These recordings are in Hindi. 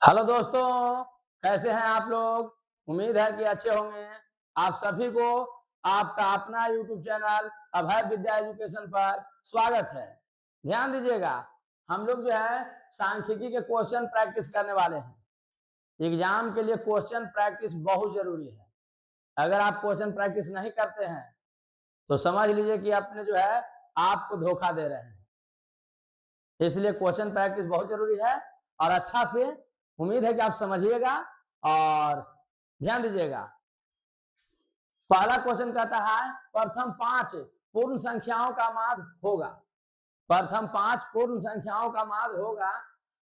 हेलो दोस्तों, कैसे हैं आप लोग? उम्मीद है कि अच्छे होंगे। आप सभी को आपका अपना यूट्यूब चैनल अभय विद्या एजुकेशन पर स्वागत है। ध्यान दीजिएगा, हम लोग जो है सांख्यिकी के क्वेश्चन प्रैक्टिस करने वाले हैं। एग्जाम के लिए क्वेश्चन प्रैक्टिस बहुत जरूरी है। अगर आप क्वेश्चन प्रैक्टिस नहीं करते हैं तो समझ लीजिए कि अपने जो है आपको धोखा दे रहे हैं। इसलिए क्वेश्चन प्रैक्टिस बहुत जरूरी है और अच्छा से उम्मीद है कि आप समझिएगा और ध्यान दीजिएगा। पहला क्वेश्चन कहता है प्रथम 5 पूर्ण संख्याओं का माध्य होगा। प्रथम 5 पूर्ण संख्याओं का माध्य होगा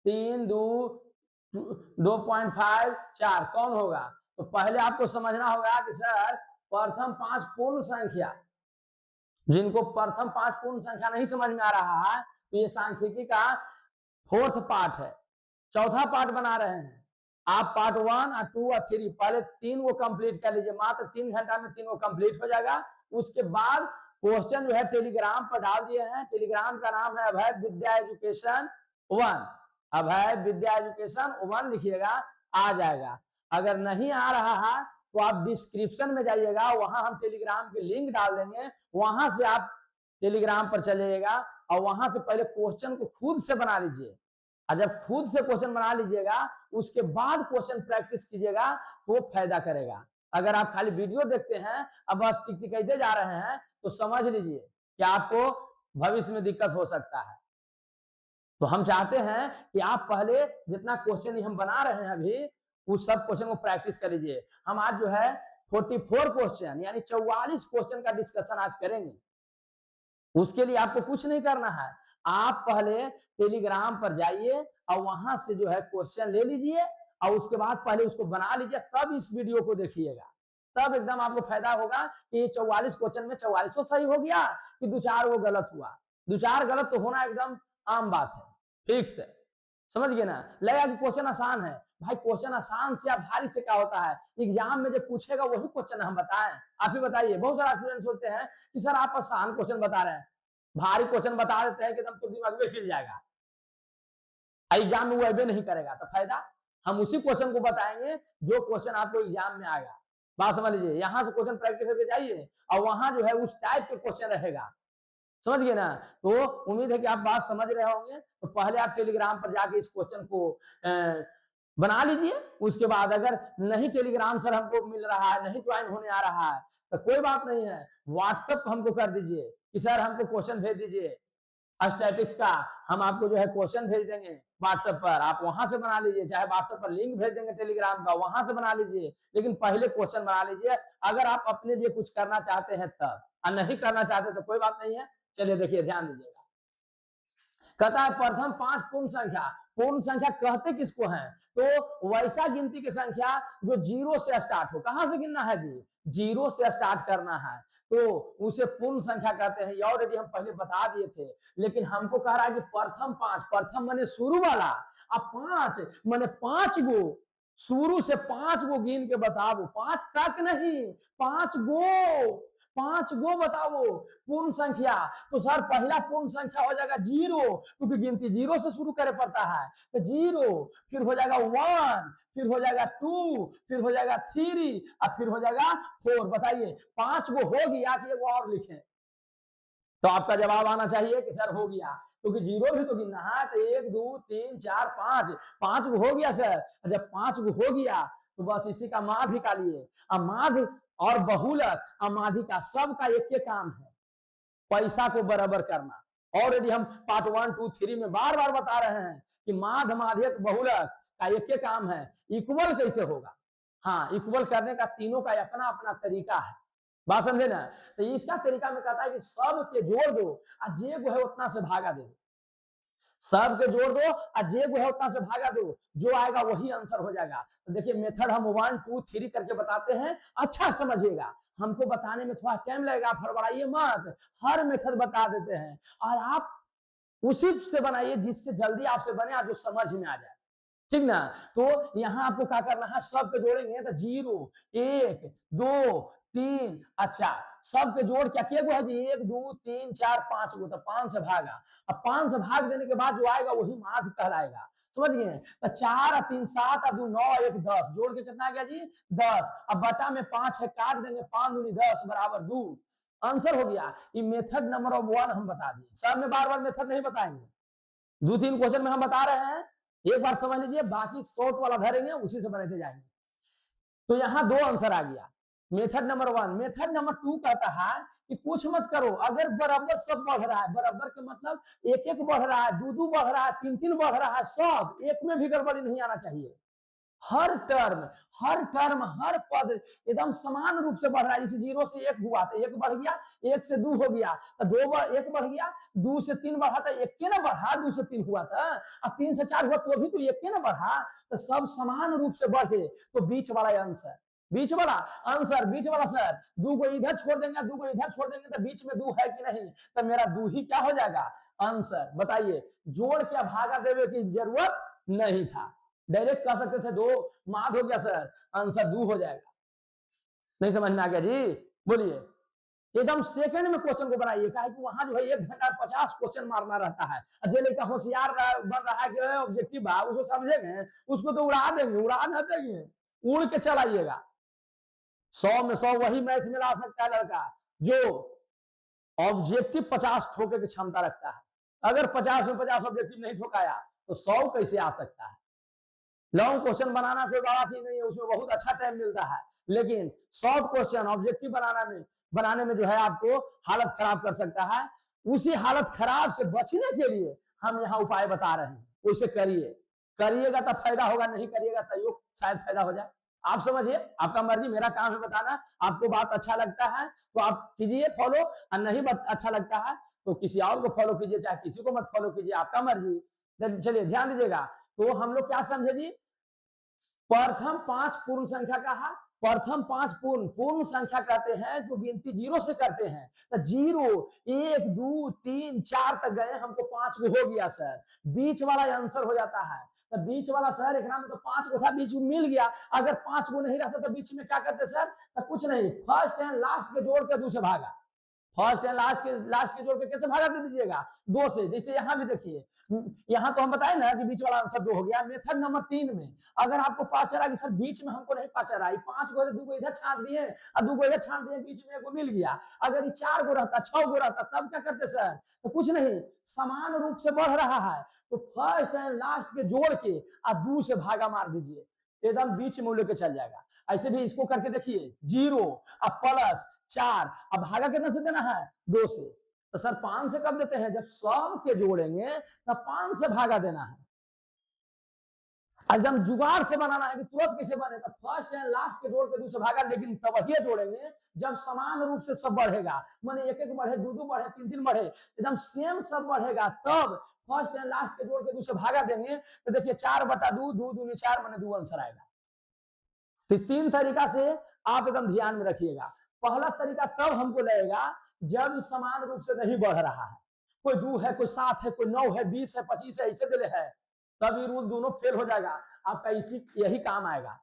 3, 2, 2.5, 4 कौन होगा? तो पहले आपको समझना होगा कि सर प्रथम 5 पूर्ण संख्या, जिनको प्रथम 5 पूर्ण संख्या नहीं समझ में आ रहा है तो ये सांख्यिकी का फोर्थ पार्ट है, चौथा पार्ट बना रहे हैं। आप पार्ट 1 और 2 और 3 पहले 3 को कंप्लीट कर लीजिए, मात्र 3 घंटा में 3 को कंप्लीट हो जाएगा। उसके बाद क्वेश्चन जो है टेलीग्राम पर डाल दिए हैं। टेलीग्राम का नाम है अभय विद्या एजुकेशन 1। अभय विद्या एजुकेशन 1 लिखिएगा, आ जाएगा। अगर नहीं आ रहा है तो आप डिस्क्रिप्शन में जाइएगा, वहां हम टेलीग्राम की लिंक डाल देंगे, वहां से आप टेलीग्राम पर चलिएगा और वहां से पहले क्वेश्चन को खुद से बना लीजिए। और जब खुद से क्वेश्चन बना लीजिएगा उसके बाद क्वेश्चन प्रैक्टिस कीजिएगा तो वो फायदा करेगा। अगर आप खाली वीडियो देखते हैं अब बस टिक टिकाते जा रहे हैं तो समझ लीजिए कि आपको भविष्य में दिक्कत हो सकता है। तो हम चाहते हैं कि आप पहले जितना क्वेश्चन हम बना रहे हैं अभी उस सब क्वेश्चन को प्रैक्टिस कर लीजिए। हम आज जो है 44 क्वेश्चन यानी 44 क्वेश्चन का डिस्कशन आज करेंगे। उसके लिए आपको कुछ नहीं करना है, आप पहले टेलीग्राम पर जाइए और वहां से जो है क्वेश्चन ले लीजिए और उसके बाद पहले उसको बना लीजिए, तब इस वीडियो को देखिएगा। तब एकदम आपको फायदा होगा कि ये 44 क्वेश्चन में 44 सही हो गया कि 2-4 वो गलत हुआ। 2-4 गलत तो होना एकदम आम बात है, फिक्स है। समझ गए ना? लगा कि क्वेश्चन आसान है, भाई क्वेश्चन आसान से या भारी से क्या होता है? एग्जाम में जब पूछेगा वही क्वेश्चन हम बताएं। आप ही बताइए, बहुत सारा स्टूडेंट सोचते हैं कि सर आप आसान क्वेश्चन बता रहे हैं, भारी क्वेश्चन बता देते हैं कि एकदम तो दिमाग में हिल जाएगा, एग्जाम में वो अबे नहीं करेगा तो फायदा। हम उसी क्वेश्चन को बताएंगे जो क्वेश्चन आपको एग्जाम में आएगा। बात समझ लीजिए, यहां से क्वेश्चन प्रैक्टिस करके जाइए और वहां जो है उस टाइप के क्वेश्चन रहेगा। समझ गए ना? तो उम्मीद है कि आप बात समझ रहे होंगे। तो पहले आप टेलीग्राम पर जाके इस क्वेश्चन को बना लीजिए। उसके बाद अगर नहीं टेलीग्राम सर हमको मिल रहा है, नहीं ज्वाइन होने आ रहा है तो कोई बात नहीं है, व्हाट्सएप हमको कर दीजिए कि सर हमको क्वेश्चन भेज दीजिए स्टैटिक्स का। हम आपको जो है क्वेश्चन भेज देंगे व्हाट्सएप पर, आप वहां से बना लीजिए, चाहे व्हाट्सएप पर लिंक भेज देंगे टेलीग्राम का, वहां से बना लीजिए। लेकिन पहले क्वेश्चन बना लीजिए अगर आप अपने लिए कुछ करना चाहते हैं तब, और नहीं करना चाहते तो कोई बात नहीं है। चलिए देखिए, ध्यान दीजिएगा। कहता है प्रथम 5 पूर्ण संख्या। पूर्ण संख्या कहते किसको हैं? तो वैसा गिनती की संख्या जो जीरो से स्टार्ट हो। कहां से गिनना है जी? जीरो से स्टार्ट करना है तो उसे पूर्ण संख्या कहते हैं। ये ऑलरेडी हम पहले बता दिए थे, लेकिन हमको कह रहा है कि प्रथम 5, प्रथम माने शुरू वाला, अब 5 माने 5 गो, शुरू से 5 गो गिन के बताओ, 5 तक नहीं, 5 गो, 5 गो बताओ पूर्ण संख्या। तो सर पहला पूर्ण संख्या हो जाएगा जीरो, क्योंकि गिनती जीरो से शुरू करे पड़ता है। तो जीरो, फिर हो जाएगा 1, फिर हो जाएगा 2, फिर हो जाएगा 3 और फिर हो जाएगा 4। बताइए 5 गो हो गया कि एगो और लिखें? तो आपका जवाब आना चाहिए कि सर हो गया, क्योंकि जीरो भी तो गिनना है। तो 1, 2, 3, 4, 5, 5 गो हो गया सर। जब 5 गो हो गया तो बस इसी का माध्य निकालिए। अब माध्य और बहुलक माध्य का सबका एक काम है, पैसा को बराबर करना। ऑलरेडी हम पार्ट 1, 2, 3 में बार बार बता रहे हैं कि माध्य, माध्यक, बहुलक का एक काम है, इक्वल कैसे होगा। हाँ, इक्वल करने का तीनों का अपना अपना तरीका है। बात समझे ना? तो इसका तरीका में कहता है कि सब के जोड़ दो और जे को है उतना से भागा दे दो। सब के जोड़ दो और जे को है उतना से भागा दो, जो आएगा वही आंसर हो जाएगा। तो देखिए मेथड हम 1, 2, 3 करके बताते हैं, अच्छा समझिएगा। हमको बताने में थोड़ा टाइम लगेगा, फड़बड़ाइए मत, हर मेथड बता देते हैं और आप उसी से बनाइए जिससे जल्दी आपसे बने और जो समझ में आ जाए, ठीक ना? तो यहाँ आपको क्या करना है, सब के जोड़ेंगे तो 0, 1, 2, 3, अच्छा सब के जोड़ क्या किया है जी? 1, 2, 3, 4, 5 गो, तो 5 से भागा। अब 5 से भाग देने के बाद जो आएगा वही माध्य कहलाएगा। समझ गए? तो 4 और 3 7 और 2 9 और 1 10 जोड़ के कितना आ गया जी 10। अब बटा में 5 है, काट देंगे 5 दूनी 10 बराबर 2। आंसर हो गया। ये मेथड नंबर 1 हम बता दिए, सब में बार बार मेथड नहीं बताएंगे, 2-3 क्वेश्चन में हम बता रहे हैं, एक बार समझ लीजिए, बाकी शॉर्ट वाला धरेंगे, उसी से बनाते जाएंगे। तो यहां 2 आंसर आ गया मेथड नंबर 1। मेथड नंबर 2 कहता है कि कुछ मत करो, अगर बराबर सब बढ़ रहा है, बराबर के मतलब एक एक बढ़ रहा है, दो दो बढ़ रहा है, तीन तीन बढ़ रहा है, सब एक में भी गड़बड़ी नहीं आना चाहिए। हर टर्म हर पद एकदम समान रूप से बढ़ रहा है। जैसे 0 से 1 हुआ तो 1 बढ़ गया, 1 से 2 हो गया तो 1 बढ़ गया, 2 से 3 बढ़ा तो 1 के ना बढ़ा, 2 से 3 हुआ था, अब 3 से 4 हुआ तो भी तो 1 के ना बढ़ा, तो सब समान रूप से बढ़े, तो बीच वाला आंसर, बीच वाला आंसर, बीच वाला सर, 2 को इधर छोड़ देंगे, 2 को इधर छोड़ देंगे तो बीच में 2 है कि नहीं, तो मेरा 2 ही क्या हो जाएगा आंसर। बताइए, जोड़ क्या भागा देवे की जरूरत नहीं था, डायरेक्ट कह सकते थे 2 माद हो गया सर, आंसर 2 हो जाएगा। नहीं समझ में आ गया जी? बोलिए, एकदम सेकंड में क्वेश्चन को बनाइए, कहा कि वहां जो है 1 घंटा 50 क्वेश्चन मारना रहता है, जो लड़का होशियार बन रहा है कि ऑब्जेक्टिव भाग उसको समझेंगे, उसको तो उड़ा देंगे, उड़ा न देंगे, उड़ के चलाइएगा। 100 में 100 वही मैथ में ला सकता है लड़का जो ऑब्जेक्टिव 50 ठोके की क्षमता रखता है। अगर 50 में 50 ऑब्जेक्टिव नहीं ठोकाया तो 100 कैसे आ सकता है? लॉन्ग क्वेश्चन बनाना कोई बड़ा चीज नहीं है, उसमें बहुत अच्छा टाइम मिलता है, लेकिन शॉर्ट क्वेश्चन ऑब्जेक्टिव बनाने में जो है आपको हालत खराब कर सकता है। उसी हालत खराब से बचने के लिए हम यहाँ उपाय बता रहे हैं, उसे करिए, करिएगा तो फायदा होगा, नहीं करिएगा तो शायद फायदा हो जाए। आप समझिए, आपका मर्जी, मेरा काम है बताना। आपको बात अच्छा लगता है तो आप कीजिए फॉलो, और नहीं अच्छा लगता है तो किसी और को फॉलो कीजिए, चाहे किसी को मत फॉलो कीजिए, आपका मर्जी। चलिए ध्यान दीजिएगा, तो हम लोग क्या समझे जी, प्रथम 5 पूर्ण संख्या कहा, प्रथम 5 पूर्ण संख्या कहते हैं जो गिनती 0 से करते हैं, तो 0 1 2 3 4 तक गए, हमको 5 को हो गया सर, बीच वाला आंसर हो जाता है। तो बीच वाला सर एक नाम में तो 5 को था, बीच में मिल गया, अगर 5 को नहीं रहता तो बीच में क्या करते सर, तो कुछ नहीं, फर्स्ट एंड लास्ट के जोड़ के 2 से भागा, फर्स्ट एंड लास्ट के जोड़ के कैसे भागा दे दीजिएगा 2 से। जैसे यहाँ भी देखिए, यहाँ तो हम बताए ना कि बीच वाला आंसर 2 हो गया। मेथड नंबर 3 में अगर आपको पता चला कि सर बीच में हमको नहीं पता चला, 5 को 2 को इधर छाट दिए और 2 को इधर छाट दिए, बीच में 1 को मिल गया, अगर ये 4 को रहता 6 को रहता तब क्या करते सर, तो कुछ नहीं, समान रूप से बढ़ रहा है तो फर्स्ट एंड लास्ट के जोड़ के और 2 से भागा मार दीजिए, एकदम बीच में लेके चल जाएगा। ऐसे भी इसको करके देखिए, 0 और प्लस 4, अब भागा कितना से देना है 2 से, तो सर 5 से कब देते हैं, जब सब के जोड़ेंगे तब 5 से भागा देना है। एकदम जुगाड़ से बनाना है कि तुरंत कैसे बने, तो फर्स्ट एंड लास्ट के जोड़ के 2 से भागा, लेकिन तब ही जोड़ेंगे जब समान रूप से सब बढ़ेगा, माने 1 1 बढ़े, 2 2 बढ़े, 3 3 बढ़े, एकदम सेम सब बढ़ेगा, तब फर्स्ट एंड लास्ट के जोड़ के 2 से भागा देंगे, तो देखिए 4/2, 2 दूनी 4 माने 2 आंसर आएगा। तो 3 तरीका से आप एकदम ध्यान में रखिएगा। पहला तरीका तब हमको लगेगा जब समान रूप से नहीं बढ़ रहा है, कोई 2 है, कोई 7 है, कोई 9 है, 20 है, 25 है, ऐसे दिले है, तब ये रूल दोनों फेल हो जाएगा, आपका यही काम आएगा।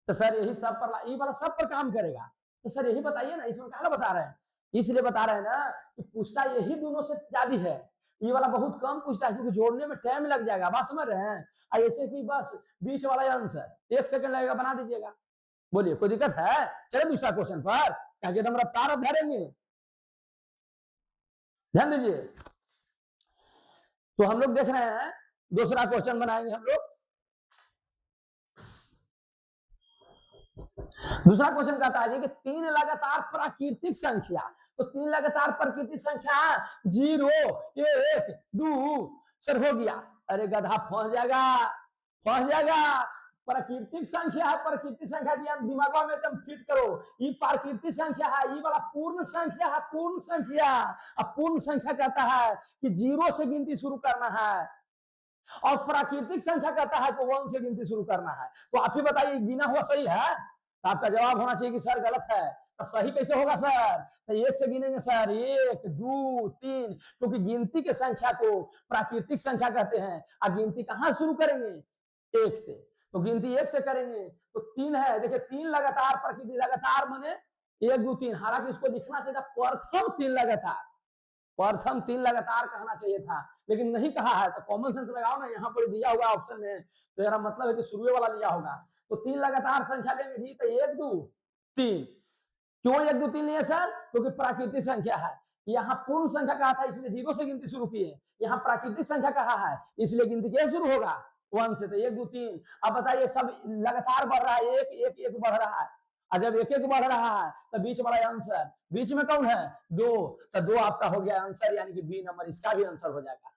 तो सर यही सब पर, ये वाला सब पर काम करेगा, तो सर यही बताइए ना, इसमें क्या बता रहे हैं, इसलिए बता रहे हैं ना कि पूछता यही दोनों से ज्यादा है, ये वाला बहुत कम पूछता है क्योंकि जोड़ने में टाइम लग जाएगा, बात समझ रहे हैं। ऐसे कि बस बीच वाला आंसर 1 सेकंड लगेगा, बना दीजिएगा। बोलिए, कोई दिक्कत है? चले दूसरा क्वेश्चन पर, क्या एकदम रफ्तार अब धरेंगे, ध्यान दीजिए। तो हम लोग देख रहे हैं, दूसरा क्वेश्चन बनाएंगे हम लोग। दूसरा क्वेश्चन कहता है कि 3 लगातार प्राकृतिक संख्या, तो 3 लगातार प्राकृतिक संख्या 0 1 2 सर हो गया, अरे गधा फंस जाएगा, प्राकृतिक संख्या है, प्राकृतिक संख्या जी हम दिमाग में एकदम फिट करो, ये प्राकृतिक संख्या है, ये वाला पूर्ण संख्या है, पूर्ण संख्या। अब पूर्ण संख्या कहता है कि 0 से गिनती शुरू करना है, और प्राकृतिक संख्या कहता है कि 1 से गिनती शुरू करना है। तो आप ही बताइए, गिना हुआ सही है? तो आपका जवाब होना चाहिए कि सर गलत है। तो सही कैसे होगा सर? तो 1 से गिनेंगे सर, 1 2 3, क्योंकि गिनती के संख्या को प्राकृतिक संख्या कहते हैं। अब गिनती कहां शुरू करेंगे? 1 से, तो गिनती 1 से करेंगे तो 3 है, देखिए 3 लगातार, प्राकृतिक लगातार माने 1 2 3, हालांकि इसको लिखना चाहिए प्रथम 3 लगातार, प्रथम 3 लगातार कहना चाहिए था, लेकिन नहीं कहा है। तो कॉमन सेंस लगाओ ना, यहाँ पर दिया हुआ ऑप्शन में, तो मेरा मतलब है कि शुरू वाला लिया होगा। तो 3 लगातार संख्या लेंगे जी, तो 1 2 3। क्यों 1 2 3 लिए सर? क्योंकि प्राकृतिक संख्या है। यहाँ पूर्ण संख्या कहा था, इसलिए 0 से गिनती शुरू किए। यहाँ प्राकृतिक संख्या कहा है, इसलिए गिनती कैसे शुरू होगा? 1 से। तो 1 2 3। अब बताइए, सब लगातार बढ़ रहा है, 1 1 1 बढ़ रहा है। और जब 1 1 बढ़ रहा है तो बीच वाला आंसर, बीच में कौन है? 2। तो 2 आपका हो गया आंसर, यानी कि बी नंबर इसका भी आंसर हो जाएगा।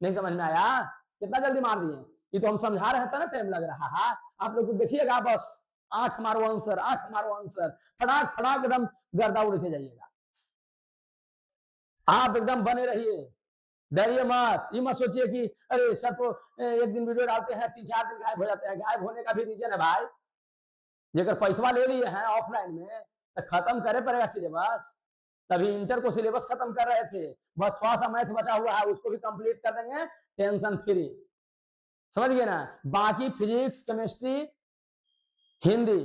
नहीं समझ में आया? कितना जल्दी मार दिए? ये तो हम समझा रहे थे ना, टाइम लग रहा है। आप लोग देखिएगा, बस 8 मारो आंसर, 8 मारो आंसर, फटाक फटाक एकदम गर्दा उड़ते जाइएगा। आप एकदम बने रहिए, डरिए मत। ये मत सोचिए कि अरे सर तो एक दिन वीडियो डालते हैं, 3 4 दिन गायब हो जाते हैं। गायब होने का भी रीजन है भाई, जेकर पैसा ले लिए हैं ऑफलाइन में, तो खत्म करे पड़ेगा सिलेबस। तभी इंटर को सिलेबस खत्म कर रहे थे, बस थोड़ा सा मैथ बचा हुआ है, उसको भी कंप्लीट कर देंगे, टेंशन फ्री। समझ गए ना? बाकी physics, chemistry, Hindi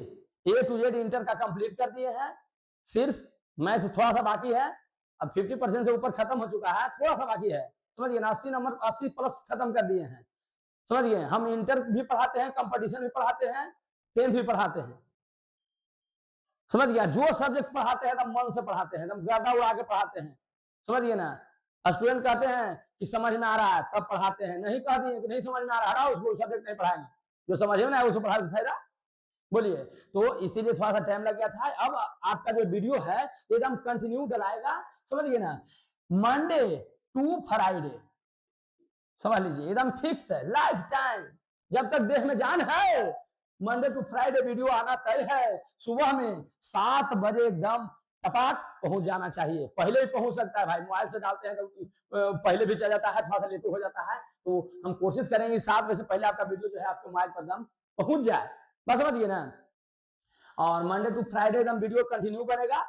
A to Z inter का कंप्लीट कर दिए हैं, सिर्फ मैथ थोड़ा सा बाकी है। अब 50% से ऊपर खत्म हो चुका है, थोड़ा सा बाकी है। समझ गए ना? 80 नंबर, 80 प्लस खत्म कर दिए हैं। समझ गए? हम इंटर भी पढ़ाते हैं, कंपटीशन भी पढ़ाते हैं, 10th भी पढ़ाते हैं। समझ गया? जो सब्जेक्ट पढ़ाते हैं एकदम मन से पढ़ाते हैं, एकदम गर्दा उड़ा के पढ़ाते हैं। समझ गए ना? स्टूडेंट कहते हैं कि समझ में आ रहा है तब पढ़ाते हैं, नहीं कह दिए कि नहीं समझ में आ रहा है, उसको सब्जेक्ट नहीं पढ़ाएंगे। जो समझ में ना उसको पढ़ाने से फायदा। बोलिए। तो इसीलिए थोड़ा सा टाइम लग गया था। अब आपका जो वीडियो है एकदम कंटिन्यू डलाएगा। समझ गए ना? मंडे टू फ्राइडे, समझ लीजिए, एकदम फिक्स है, लाइफ टाइम, जब तक देह में जान है। मंडे टू फ्राइडे वीडियो आना तय है। सुबह में 7 बजे एकदम टपाक पहुंच जाना चाहिए। पहले ही पहुंच सकता है भाई, मोबाइल से डालते हैं तो पहले भी चल जाता है, थोड़ा सा लेट हो जाता है। तो हम कोशिश करेंगे 7 बजे से पहले आपका वीडियो जो है आपके मोबाइल पर एकदम पहुंच जाए। बस समझिए ना? और मंडे टू फ्राइडे एकदम वीडियो कंटिन्यू बनेगा,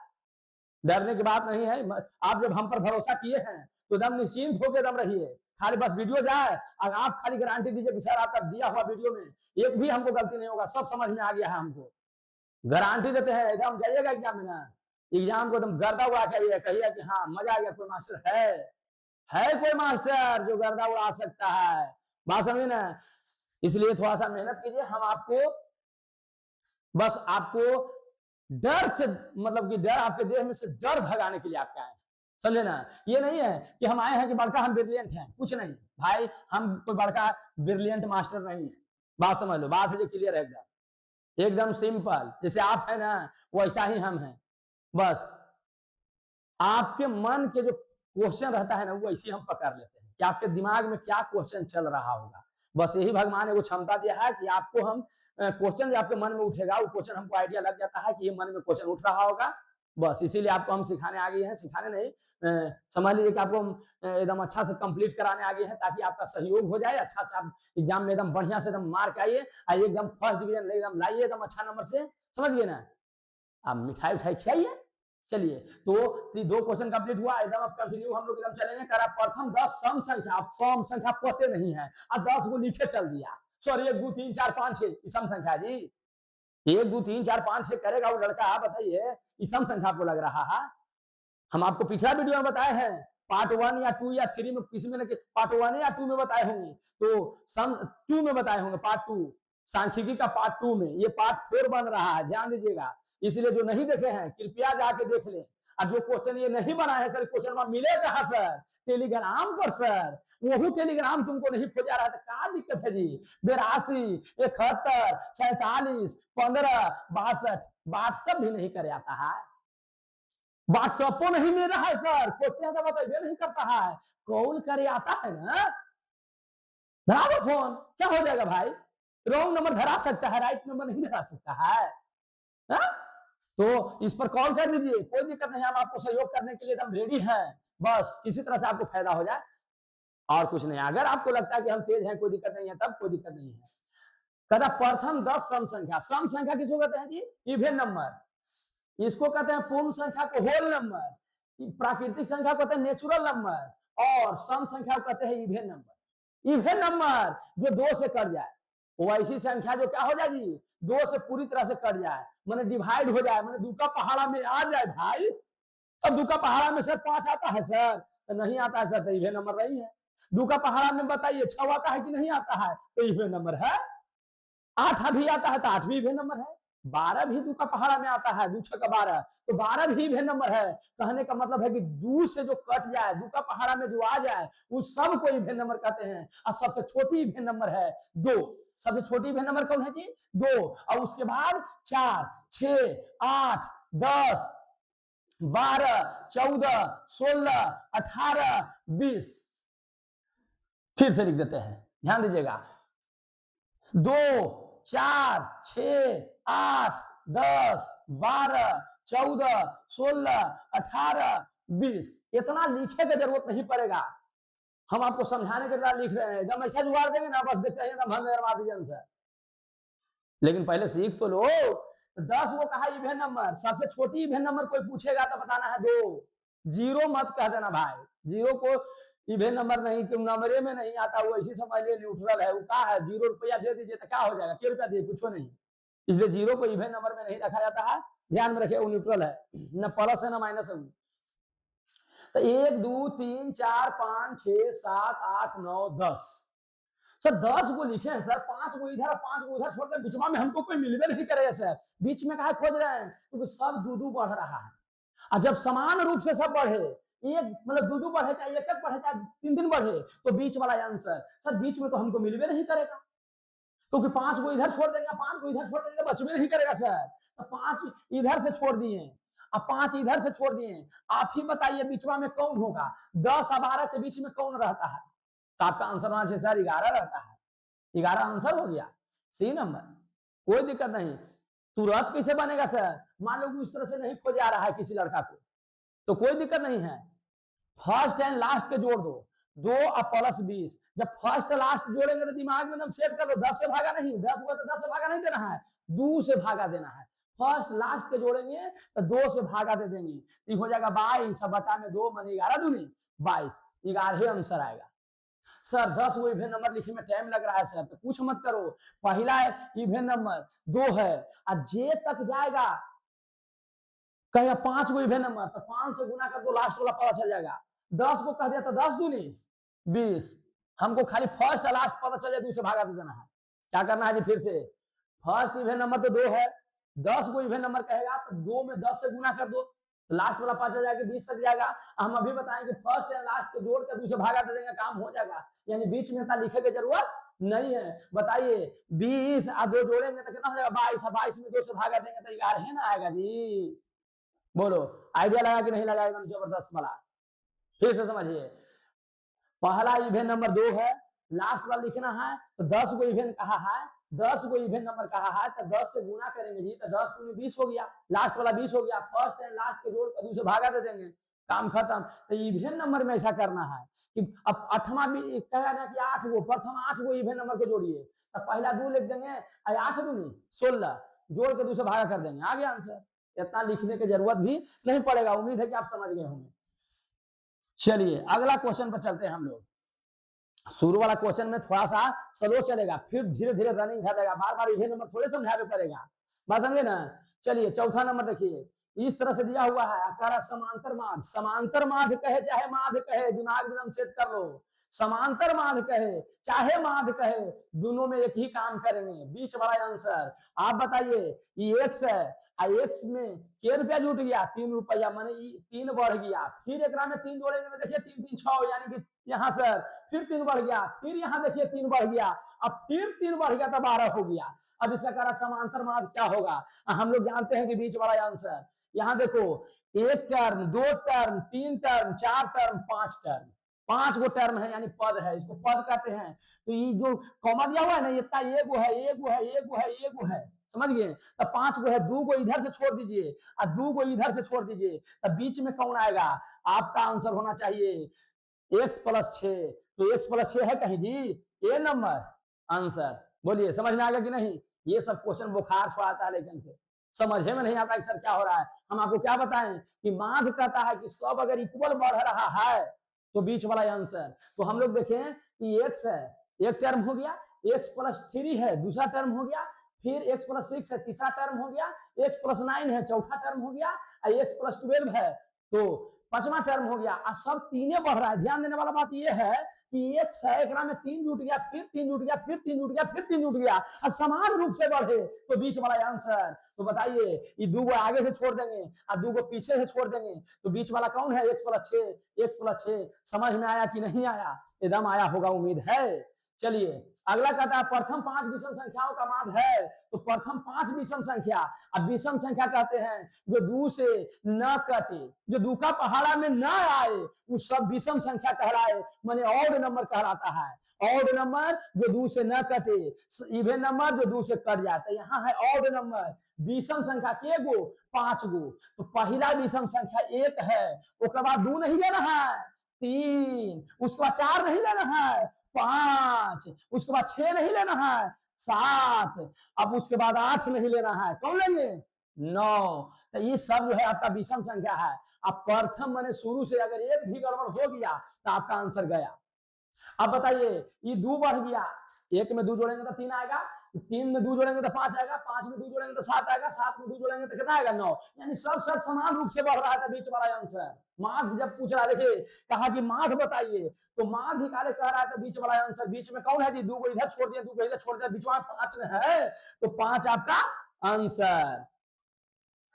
डरने की बात नहीं है। आप जब हम पर भरोसा किए हैं तो एकदम निश्चिंत होकर एकदम रहिए। खाली बस वीडियो जाए और आप खाली गारंटी दीजिए कि सर आपका दिया हुआ वीडियो में एक भी हमको गलती नहीं होगा, सब समझ में आ गया है हमको। गारंटी देते हैं। एकदम जाइएगा एग्जाम में ना, एग्जाम को एकदम गर्दा उड़ा के कहिए कि हाँ मजा आ गया, कोई मास्टर है कोई मास्टर जो गर्दा उड़ा सकता है। बात समझे ना? इसलिए थोड़ा सा मेहनत कीजिए। हम आपको बस आपको डर से, मतलब कि डर आपके देह में से डर भगाने के लिए आपके आए हैं। समझे ना? ये नहीं है कि हम आए हैं कि बड़का हम ब्रिलियंट हैं, कुछ नहीं भाई, हम कोई बड़का ब्रिलियंट मास्टर नहीं है। बात समझ लो, बात है क्लियर है एकदम, एकदम सिंपल। जैसे आप है ना वैसा ही हम हैं। बस आपके मन के जो क्वेश्चन रहता है ना, वो ऐसे हम पकड़ लेते हैं कि आपके दिमाग में क्या क्वेश्चन चल रहा होगा। बस यही भगवान ने वो क्षमता दिया है कि आपको हम क्वेश्चन जो आपके मन में उठेगा, वो क्वेश्चन हमको आइडिया लग जाता है कि ये मन में क्वेश्चन उठ रहा होगा। बस इसीलिए आपको हम सिखाने आ गए हैं, सिखाने नहीं, समझ लीजिए कि आपको हम एकदम अच्छा से कंप्लीट कराने आ गए हैं, ताकि आपका सहयोग हो जाए, अच्छा से आप एग्जाम में एकदम बढ़िया से एकदम मार्क आइए, एकदम फर्स्ट डिवीजन एकदम लाइए, एकदम अच्छा नंबर से। समझ गए ना? आप मिठाई उठाई खिलाइए। चलिए, तो 2 क्वेश्चन कंप्लीट हुआ, एकदम अब कंटिन्यू हम लोग एकदम चलेंगे। करा प्रथम 10 सम संख्या, आप सम संख्या पते नहीं है और 10 को लिखे चल दिया। सॉरी 1 2 3 4 5 6 सम संख्या जी। 1 2 3 4 5 6 करेगा वो लड़का, बताइए सम संख्या आपको लग रहा है? हम आपको पिछला वीडियो में बताए हैं, पार्ट 1 या 2 या 3 में, किसी में पार्ट 1 या 2 में बताए होंगे, तो सम 2 में बताए होंगे, पार्ट 2 सांख्यिकी का पार्ट 2 में। ये पार्ट 4 बन रहा है, ध्यान दीजिएगा। इसलिए जो नहीं देखे हैं कृपया जाके देख लें। और जो क्वेश्चन ये नहीं बनाए हैं, सर क्वेश्चन मिले कहां सर? टेलीग्राम पर सर। वो टेलीग्राम तुमको नहीं खोजा रहा था, क्या दिक्कत है जी? 82 71 47 15 62 व्हाट्सएप भी नहीं करे आता है, व्हाट्सएप नहीं मिल रहा है सर, क्वेश्चन का मतलब नहीं करता है, कॉल करे आता है ना, धरा दो फोन, क्या हो जाएगा भाई? रॉन्ग नंबर धरा सकता है, राइट नंबर नहीं धरा सकता है। हा? तो इस पर कॉल कर दीजिए, कोई दिक्कत नहीं, हम आपको सहयोग करने के लिए एकदम रेडी हैं। बस किसी तरह से आपको फायदा हो जाए, और कुछ नहीं। अगर आपको लगता है कि हम तेज हैं, कोई दिक्कत नहीं है, तब कोई दिक्कत नहीं है। कहता प्रथम 10 सम संख्या। सम संख्या किसको कहते हैं जी? Even number. इसको कहते हैं पूर्ण संख्या को होल नंबर, प्राकृतिक संख्या को कहते हैं नेचुरल नंबर, और सम संख्या को कहते हैं इवन नंबर। इवन नंबर जो 2 से कट जाए, वो ऐसी संख्या जो क्या हो जाएगी? 2 से पूरी तरह से कट जाए, मैंने डिवाइड हो जाए, मैंने 2 का पहाड़ा में आ जाए भाई। अब 2 का पहाड़ा में सर 5 आता है सर, नहीं आता है सर, तो इवन नंबर नहीं है। 2 का पहाड़ा में बताइए 6 आता है कि नहीं आता है, तो इवन नंबर है। 8 भी आता है तो 8 भी इवन नंबर है। 12 भी 2 का पहाड़ा में आता है, 2 6 का 12, तो 12 भी इवन नंबर है। कहने का मतलब है कि 2 से जो कट जाए, 2 का पहाड़ा में जो आ जाए, उस सब को इवन नंबर कहते हैं। और सबसे छोटी इवन नंबर है 2। सबसे छोटी इवन नंबर कौन है जी? 2। और उसके बाद 4, 6, 8, 10, 12, 14, 16, 18, 20। फिर से लिख देते हैं, ध्यान दीजिएगा। 2, 4, 6, 8, 10, 12, 14, 16, 18, 20। इतना लिखे की जरूरत नहीं पड़ेगा, हम आपको समझाने के लिए लिख रहे हैं। जब ऐसा जुगाड़ देंगे ना, बस देखते हैं ना, भंग दीजिए आंसर। लेकिन पहले सीख तो लो। 10 वो कहा इवन नंबर, सबसे छोटी इवन नंबर कोई पूछेगा तो बताना है 2। जीरो मत कह देना भाई, जीरो को इवन नंबर नहीं, क्यों नंबरे में नहीं आता, वो ऐसी समझ लिए न्यूट्रल है। वो क्या है, 0 रुपया दे दीजिए तो क्या हो जाएगा, क्या रुपया दिए, कुछ नहीं। इसलिए जीरो को इवन नंबर में नहीं रखा जाता है, ध्यान में रखिए, वो न्यूट्रल है, न प्लस है न माइनस है। तो 1 2 3 4 5 6 7 8 9 10। सर 10 को लिखे हैं सर, 5 को इधर 5 को उधर छोड़कर बीच में हमको कोई मिलवे नहीं करेगा सर। बीच में कहा खोज रहे हैं, क्योंकि सब 2 2 बढ़ रहा है। और जब समान रूप से सब बढ़े, एक मतलब 2 2 बढ़े, चाहे 1 1 बढ़े, चाहे 3 3 बढ़े, तो बीच वाला आंसर सर बीच में तो हमको मिलवे नहीं करेगा, क्योंकि 5 को इधर छोड़ देंगे, 5 को इधर छोड़ देंगे, बचवे नहीं करेगा सर। तो 5 इधर से छोड़ दिए, अब 5 इधर से छोड़ दिए। आप ही बताइए बीचवा में कौन होगा? 10 और 12 के बीच में कौन रहता है? तो आपका आंसर होना चाहिए सर 11 रहता है। 11 आंसर हो गया, सी नंबर, कोई दिक्कत नहीं। तुरंत कैसे बनेगा सर? मान लो इस तरह से नहीं खोजा रहा है किसी लड़का को, तो कोई दिक्कत नहीं है, फर्स्ट एंड लास्ट के जोड़ दो, 2 और प्लस 20। जब फर्स्ट लास्ट जोड़ेंगे तो दिमाग में एकदम सेट कर लो, 10 से भागा नहीं, 10 हुआ तो 10 से भागा नहीं देना है, 2 से भागा देना है। फर्स्ट लास्ट के जोड़ेंगे तो 2 से भागा दे देंगे, तो हो जाएगा 22 बटा में 2 माने 11 दूनी 22, 11 आंसर आएगा। सर 10 वो इवन नंबर लिखने में टाइम लग रहा है सर, तो कुछ मत करो, पहला इवन नंबर 2 है और जे तक जाएगा, कहेगा 5 को इवन नंबर, तो 5 से गुना कर दो, लास्ट वाला पता चल जाएगा। 10 को कह दिया तो 10 दूनी 20, हमको खाली फर्स्ट और लास्ट पता चल जाए, 2 से भागा दे देना है। क्या करना है जी? फिर से फर्स्ट इवन नंबर तो 2 है, 10 को इवन नंबर कहेगा तो 2 में 10 से गुना कर दो, लास्ट वाला पता चल जाएगा, 20 तक जाएगा। हम अभी बताएंगे फर्स्ट एंड लास्ट को जोड़ कर 2 से भागा दे देंगे, काम हो जाएगा। यानी बीच में लिखे की जरूरत नहीं है। बताइए 20 और 2 जोड़ेंगे तो कितना हो जाएगा? 22, 22 में 2 से भागा देंगे तो 11 ना आएगा जी। बोलो आइडिया लगा कि नहीं लगा? एकदम जबरदस्त वाला। फिर से समझिए, पहला इवेंट नंबर 2 है, लास्ट वाला लिखना है, तो 10 को इवेंट कहा है, 10 को इवेंट नंबर कहा है, तो 10 से गुना करेंगे जी, तो 10 में 20 हो गया, लास्ट वाला 20 हो गया, फर्स्ट एंड लास्ट के जोड़ कर 2 से भागा दे देंगे, काम खत्म। तो इवेंट नंबर में ऐसा करना है कि अब 8वां भी कहा ना कि 8 को, प्रथम 8 को इवेंट नंबर को जोड़िए, तो पहला 2 लिख देंगे, 8 दूनी 16, जोड़ के 2 से भागा कर देंगे, आ गया आंसर। इतना लिखने की जरूरत भी नहीं पड़ेगा, उम्मीद है कि आप समझ गए होंगे। चलिए अगला क्वेश्चन पर चलते हैं हम लोग। शुरू वाला क्वेश्चन में थोड़ा सा स्लो चलेगा, फिर धीरे धीरे रनिंग कर देगा, बार बार इवेंट नंबर थोड़े समझाने पड़ेगा, बात समझे ना। चलिए चौथा नंबर देखिए, इस तरह से दिया हुआ है, आकार समांतर माध्य, समांतर माध्य कहे चाहे माध्य कहे, दिमाग में सेट कर लो, समांतर माध्य कहे चाहे माध्य कहे, दोनों में एक ही काम करेंगे, बीच वाला आंसर। आप बताइए ये एक्स है, एक्स में के रुपया जुट गया? 3 रुपया, माने 3 बढ़ गया, फिर एक में 3 जोड़ेंगे तो देखिए 3 3 6, यानी कि यहाँ सर फिर 3 बढ़ गया, फिर यहाँ देखिए 3 बढ़ गया, अब फिर 3 बढ़ गया तो 12 हो गया। अब इसका करा समांतर माध्य क्या होगा? हम लोग जानते हैं कि बीच वाला आंसर, यहाँ देखो 1 term, 2 term, 3 term, 4 term, 5 term, 5 गो टर्म है, यानी पद है, इसको पद कहते हैं। तो ये जो कॉमा दिया हुआ है ना, इतना एगो है, एगो है, एगो है, एगो है, समझ गए? तो 5 गो है, 2 को इधर से छोड़ दीजिए और 2 को इधर से छोड़ दीजिए, तो बीच में कौन आएगा? आपका आंसर होना चाहिए x + 6। तो x + 6 है कहीं जी? ए नंबर आंसर। बोलिए समझ में आएगा कि नहीं? ये सब क्वेश्चन बुखार छुड़ाता है, लेकिन समझे में नहीं आता कि सर क्या हो रहा है। हम आपको क्या बताएं कि माध्य कहता है कि सब अगर इक्वल बढ़ रहा है तो बीच वाला आंसर। तो हम लोग देखें कि x है, एक टर्म हो गया, x + 3 है, दूसरा टर्म हो गया, फिर x + 6 है, तीसरा टर्म हो गया, x + 9 है, चौथा टर्म हो गया, और x + 12 है। तो पांचवा टर्म हो गया। अब सब तीने बढ़ रहा है। ध्यान देने वाला बात यह है कि एक सैकड़ा में 3 जुट गया, फिर 3 जुट गया, फिर 3 जुट गया, फिर 3 जुट गया, और समान रूप से बढ़े तो बीच वाला आंसर। तो बताइए, ये 2 गो आगे से छोड़ देंगे और 2 गो पीछे से छोड़ देंगे, तो बीच वाला कौन है? x + 6, x + 6। समझ में आया कि नहीं आया? एकदम आया होगा, उम्मीद है। चलिए अगला कहता है प्रथम 5 विषम संख्याओं का मान है। तो प्रथम 5 विषम संख्या, अब विषम संख्या कहते हैं जो 2 से न कटे, जो 2 का पहाड़ा में न आए, वो सब विषम संख्या कहलाए, माने ऑड नंबर कहलाता है। ऑड नंबर जो 2 से न कटे, इवन नंबर जो 2 से कट जाता है। यहाँ है ऑड नंबर। विषम संख्या के गो? 5 गो। तो पहला विषम संख्या 1 है, उसके बाद 2 नहीं लेना है, 3, उसके बाद 4 नहीं लेना है, 5, उसके बाद 6 नहीं लेना है, 7, अब उसके बाद 8 नहीं लेना है, कौन लेंगे? 9। तो ये सब जो है आपका विषम संख्या है। अब प्रथम माने शुरू से अगर एक भी गड़बड़ हो गया तो आपका आंसर गया। अब बताइए, ये 2 बढ़ गया, 1 में 2 जोड़ेंगे तो 3 आएगा, 3 में 2 जोड़ेंगे तो 5 आएगा, 5 में 2 जोड़ेंगे तो 7 आएगा, 7 में 2 जोड़ेंगे तो कितना आएगा? 9। यानी सब समान रूप से बढ़ रहा था बीच वाला आंसर। माध जब पूछ रहा, देखिए कहा कि माध बताइए, तो माध निकाले कह रहा था बीच वाला आंसर। बीच में कौन है जी? 2 को इधर छोड़ दिया, 2 को इधर छोड़ दिया, बीच में 5 में है, तो 5 आपका आंसर।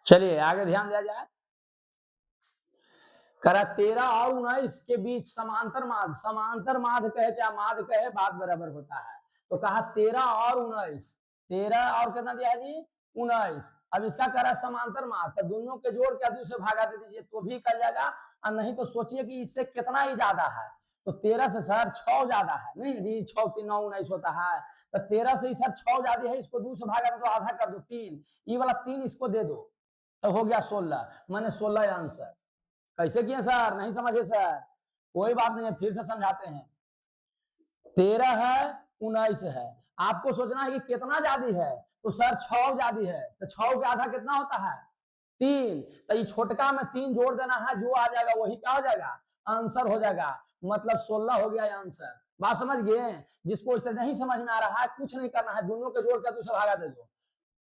चलिए आगे ध्यान दिया जाए। करा 13 और 19 के बीच समांतर माध। समांतर माध कहे क्या माध कहे, बात बराबर होता है। तो कहा 13 और 19, 13 और कितना दिया है जी? 19। अब इसका कह रहा है समांतर माध, तो दोनों के जोड़ के 2 से भागा दे दीजिए तो भी कर जाएगा, और नहीं तो सोचिए कि इससे कितना ही ज्यादा है। तो 13 से सर 6 ज्यादा है, नहीं जी, 6 3 9 19 होता है। तो 13 से सर 6 ज्यादा है, इसको 2 से भागा दे तो आधा कर दो, 3, ये वाला 3 इसको दे दो, तो हो गया 16, मैंने 16 आंसर। कैसे किए सर? नहीं समझे सर? कोई बात नहीं है, फिर से समझाते हैं। 13 है, 19 है, आपको सोचना है कि कितना ज्यादा है, तो सर 6 ज्यादा है, तो 6 के आधा कितना होता है? 3। तो ये छोटका में 3 जोड़ देना है, जो आ जाएगा वही क्या हो जाएगा? आंसर हो जाएगा। मतलब 16 हो गया आंसर। बात समझ गए? जिसको इसे नहीं समझ में आ रहा है, कुछ नहीं करना है, दोनों के जोड़ कर 2 से भागा दे दो,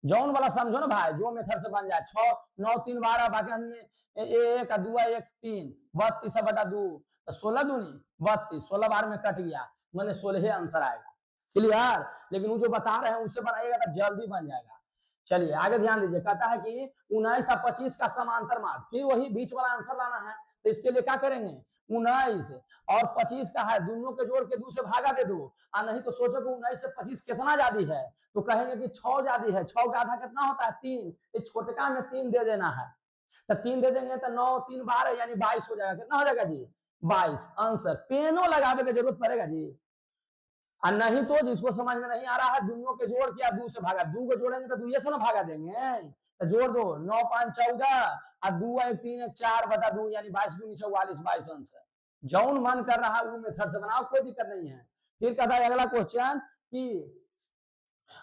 जौन वाला समझो ना भाई, जो मेथड से बन जाए। 6 9 3 12, बाकी में 1 2 1 3, 32/2, तो 16 दूनी 32, 16 बार में कट गया, मैंने 16 आंसर आएगा। क्लियर? लेकिन वो जो बता रहे हैं उससे बनाइएगा तो जल्दी बन जाएगा। चलिए आगे ध्यान दीजिए। कहता है कि 19 और 25 का समांतर माध, फिर वही बीच वाला आंसर लाना है। तो इसके लिए क्या करेंगे? 19 और 25 का है, दोनों के जोड़ के 2 से भागा दे दो, और नहीं तो सोचो कि 19 से 25 कितना ज्यादा है, तो कहेंगे कि 6 ज्यादा है। 6 का आधा कितना होता है? 3। तो छोटका में 3 दे देना है, तो 3 दे देंगे तो 9 3 12 यानी 22 हो जाएगा। कितना हो जाएगा जी? 22 आंसर। पेनो लगाने की जरूरत पड़ेगा जी, और नहीं तो जिसको समझ में नहीं आ रहा है, दोनों के जोड़ के 2 से भागा, 2 को जोड़ेंगे तो 2 से ना भागा देंगे, तो जोड़ दो, 9 5 14 और 2 1 3 1 4/2 यानी 22 दूनी 44, 22 आंसर। जौन मन कर रहा है वो मेथड से बनाओ, कोई दिक्कत नहीं है। फिर कहता है अगला क्वेश्चन कि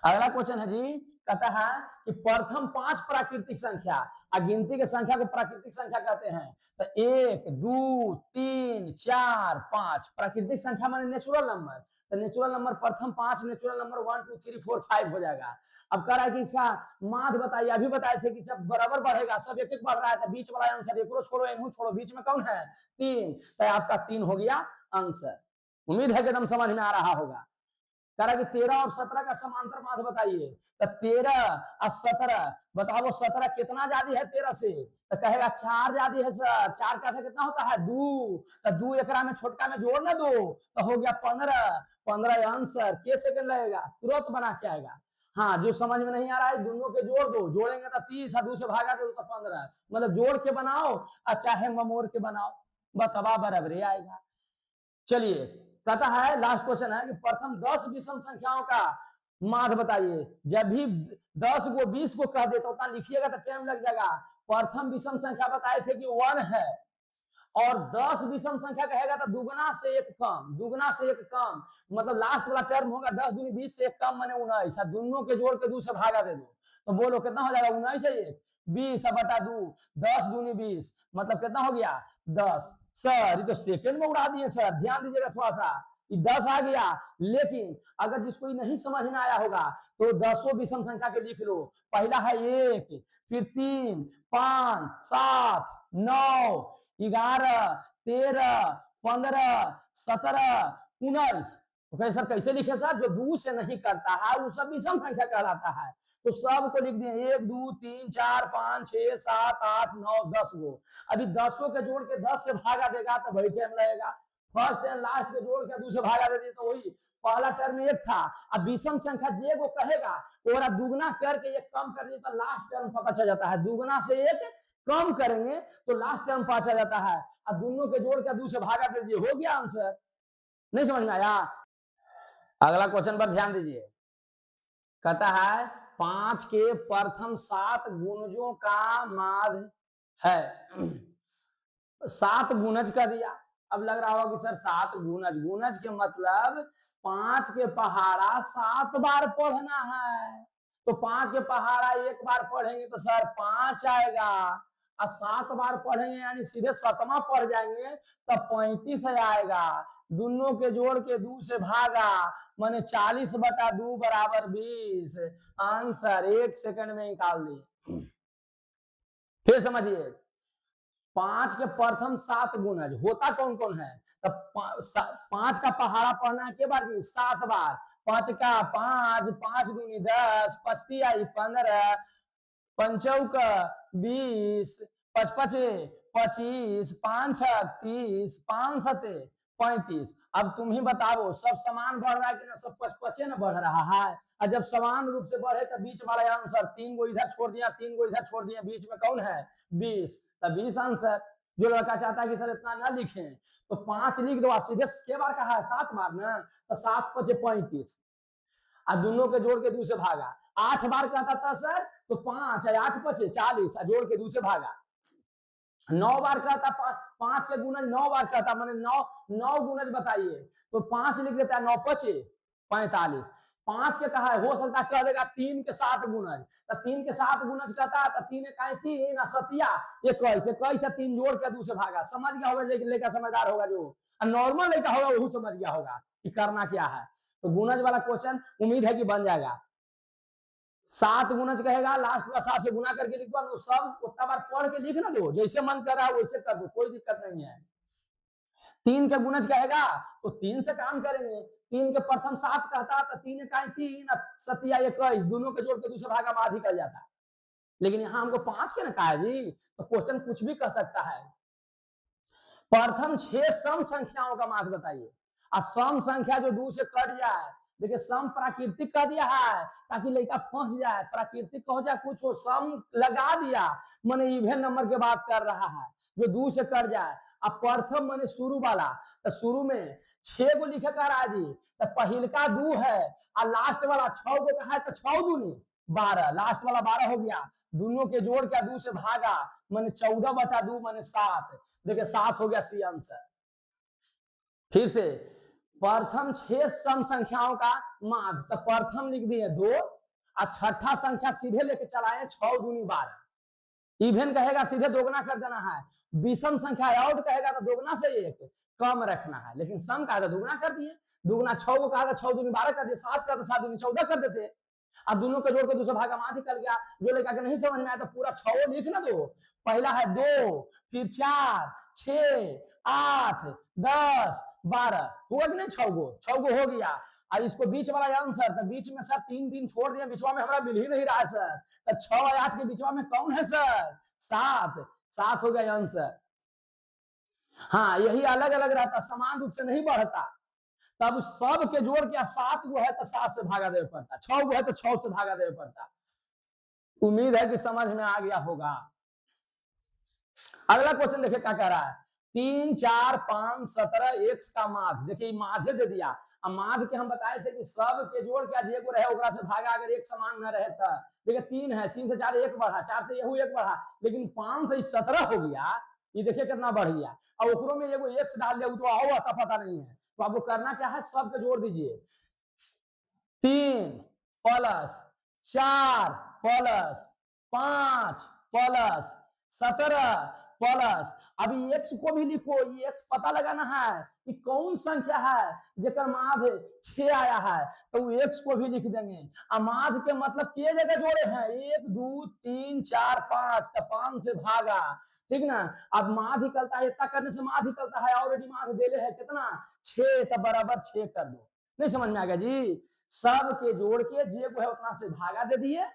अगला क्वेश्चन है जी, कहता है कि प्रथम 5 प्राकृतिक संख्या, गिनती के संख्या को प्राकृतिक संख्या कहते हैं। तो 1 2 3 4 5 प्राकृतिक संख्या माने नेचुरल नंबर। तो नेचुरल नंबर प्रथम 5 नेचुरल नंबर 1 2 3 4 5 हो जाएगा। अब कह रहा है कि इसका माध बताइए। अभी बताए थे कि जब बराबर बढ़ेगा, सब एक एक बढ़ रहा है, तो बीच वाला आंसर एक छोड़ो एक छोड़ो, बीच में कौन है? 3। तो आपका 3 हो गया आंसर। उम्मीद है कि एकदम समझ में आ रहा होगा। कह रहा कि 13 और 17 का समांतर माध बताइए। तो 13 और 17 बताओ, 17 कितना ज्यादा है 13 से? तो कहेगा 4 ज्यादा है सर। 4 का कितना होता है? 2। तो 2 एकरा में छोटका में जोड़ ना दो, तो हो गया 15। 15 आंसर। के सेकंड लगेगा? तुरंत बना के आएगा। हाँ, जो समझ में नहीं आ रहा है, दोनों के जोड़ दो, जोड़ेंगे तो 30 और 2 से भागा दो तो 15, मतलब जोड़ के बनाओ और चाहे ममोड़ के बनाओ, बतवा बराबर आएगा। चलिए कहता है लास्ट क्वेश्चन है कि प्रथम 10 विषम संख्याओं का माध बताइए। जब भी 10 को 20 को कह देता उतना लिखिएगा तो टाइम लग जाएगा। प्रथम विषम संख्या बताए थे कि 1 है, और 10 विषम संख्या कहेगा तो दुगना से एक कम, दुगना से एक कम, मतलब लास्ट वाला टर्म होगा 10 दूनी 20 से एक कम माने 19। दोनों के जोड़ के 2 से भागा दे दो, तो बोलो कितना हो जाएगा? 19 से 1 20/2, 10 दूनी 20, मतलब कितना हो गया? 10। सर ये तो सेकंड में उड़ा दिए सर, ध्यान दीजिएगा थोड़ा सा। 10 आ गया, लेकिन अगर जिसको नहीं समझ में आया होगा तो 10 विषम संख्या के लिख लो। पहला है 1, फिर 3 5 7 9, 11, 13, 15, 17, 19। तो कहे सर कैसे लिखे सर, जो 2 से नहीं करता है वो सब विषम संख्या कहलाता है। तो सबको लिख दिए 1, 2, 3, 4, 5, 6, 7, 8, 9, 10 गो। अभी 10 के जोड़ के 10 से भागा देगा तो वही टाइम लगेगा। फर्स्ट एंड लास्ट के जोड़ के 2 से भागा दे दी तो वही पहला टर्म 1 था। अब विषम संख्या जे को कहेगा वो दुगना करके 1 कम कर दिया तो लास्ट टर्म पता चल जाता है। दुगना से 1 कम करेंगे तो लास्ट टर्म पता चल जाता है। अब दोनों के जोड़ के 2 से भागा दीजिए, हो गया आंसर। नहीं समझ में आया? अगला क्वेश्चन पर ध्यान दीजिए। कहता है 5 के प्रथम 7 गुणजों का माध्य है। 7 गुणज कर दिया। अब लग रहा होगा कि सर 7 गुणज, गुणज के मतलब 5 के पहाड़ा 7 बार पढ़ना है। तो 5 के पहाड़ा 1 बार पढ़ेंगे तो सर 5 आएगा, और 7 बार पढ़ेंगे यानी सीधे 7वां पढ़ जाएंगे तब 35 आएगा। दोनों के जोड़ के 2 से भागा माने 40/2 बराबर 20। आंसर 1 सेकंड में निकाल दिए। फिर समझिए 5 के प्रथम 7 गुणज होता कौन कौन है? तब 5 का पहाड़ा पढ़ना है के बार जी? 7 बार। 5 का 5, 5 दूनी 10, 5 आई 15, 5 20, 5 5 25, 5 6 30, 5 7 35। अब तुम ही बताओ सब समान बढ़ रहा है कि ना? सब 5 ना बढ़ रहा है। और जब समान रूप से बढ़े तो बीच वाला आंसर 3 गो इधर छोड़ दिया, 3 गो इधर छोड़ दिया, बीच में कौन है? 20। तब 20 आंसर। जो लड़का चाहता है कि सर इतना ना लिखें तो 5 लिख दो, सीधे के बार कहा है? 7 बार ना, तो 7 5 35, और दोनों के जोड़ के 2 से भागा। 8 बार कहता था सर तो 5 है, 8 5 40, जोड़ के 2 से भागा। 9 बार कहता, 5 के गुणज 9 बार कहता, मैंने 9 गुणज बताइए तो 5 लिख देता है, 9 5 45। 5 के कहा है, हो सकता है कह देगा 3 के 7 गुणज, तो 3 के 7 गुणज कहता है तो 3 का 3 और सतिया 21, 21 से 3 जोड़ के 2 से भागा। समझ गया होगा, लेकिन लेकर समझदार होगा जो नॉर्मल लेकर होगा वही समझ गया होगा कि करना क्या है। तो गुणज वाला क्वेश्चन उम्मीद है कि बन जाएगा। 7 गुणज कहेगा, लास्ट में 7 से गुना करके लिख दो, सब उतना बार पढ़ के लिख ना दो, जैसे मन कर रहा है वैसे कर दो, कोई दिक्कत नहीं है। 3 के गुणज कहेगा तो 3 से काम करेंगे। 3 के प्रथम 7 कहता तो 3 का 3, सतिया 21, दोनों के जोड़ के दूसरे भागा में आधी कर जाता। लेकिन यहाँ हमको 5 के ना कहा है जी, तो क्वेश्चन कुछ भी कर सकता है। प्रथम 6 सम संख्याओं का माध्य बताइए। और सम संख्या जो 2 से कट जाए, देखिए सम प्राकृतिक कह दिया है ताकि लड़का फंस जाए। प्राकृतिक हो जाए कुछ हो, सम लगा दिया मैंने इवन नंबर के बात कर रहा है जो 2 से कट जाए। अब प्रथम मैंने शुरू वाला, तो शुरू में 6 को लिखे कर आ जी, तो पहिल का 2 है और लास्ट वाला 6 को कहा है तो 6 दूनी 12, लास्ट वाला 12 हो गया। दोनों के जोड़ के 2 से भागा मैंने 14/2 मैंने 7। देखिए 7 हो गया सी आंसर। फिर से प्रथम 6 सम संख्याओं का माध्य, तो प्रथम लिख दिए 2 और छठा संख्या सीधे लेके चलाए 6 दूनी 12। इवन कहेगा सीधे दोगुना कर देना है। विषम संख्या आउट कहेगा तो दोगुना से 1 कम रखना है, लेकिन सम का दोगुना कर दिए। दुगुना 6 को कहा था 6 दूनी 12 कर दिए, 7 का 7 दूनी 14 कर देते। अब दोनों के जोड़ के दूसरा भागा माध्य कर गया। जो लेकर के नहीं समझ में आया तो पूरा 6 लिख ना दो। पहला है 2, फिर 4, 6, 8, 10, 12, हुआ कि नहीं? 6 गो हो गया। और इसको बीच वाला आंसर, तो बीच में सर 3 3 छोड़ दिया, बीचवा में हमारा मिल ही नहीं रहा है सर। तो 6 और 8 के बीचवा में कौन है सर? 7। 7 हो गया आंसर। हाँ, यही अलग अलग रहता, समान रूप से नहीं बढ़ता। तब सब के जोड़ के 7 गो है तो 7 से भागा देवे पड़ता, 6 गो है तो 6 से भागा देवे पड़ता। उम्मीद है कि समझ में आ गया होगा। अगला क्वेश्चन देखिए क्या कह रहा है। 3 4 5 17 x का माध्य। देखिए माध्य दे दिया। अब माध्य के हम बताए थे कि सब के जोड़ के जे को रहे ओकरा से भागा, अगर एक समान न रहे तो। देखिए 3 है, 3 से 4 1 बढ़ा, 4 से यहू 1 बढ़ा, लेकिन 5 से 17 हो गया। ये देखिए कितना बढ़ गया। और ओकरों में एगो x डाल दिया तो आओ आता पता नहीं है। तो आपको करना क्या है, सब के जोड़ दीजिए। 3 प्लस 4 प्लस 5 प्लस 17 प्लस अभी x को भी लिखो, ये x पता लगाना है कि कौन संख्या है जेकर माध्य 6 आया है, तो x को भी लिख देंगे। माध्य के मतलब के जगह जोड़े हैं 1 2 3 4 5, तो 5 से भागा, ठीक ना। अब माध्य निकलता है, इतना करने से माध्य निकलता है, ऑलरेडी माध्य देले है कितना 6, तो बराबर 6 कर दो। नहीं समझ में आ गया जी। सब के जोड़ के जे को है उतना से भागा दे दिए,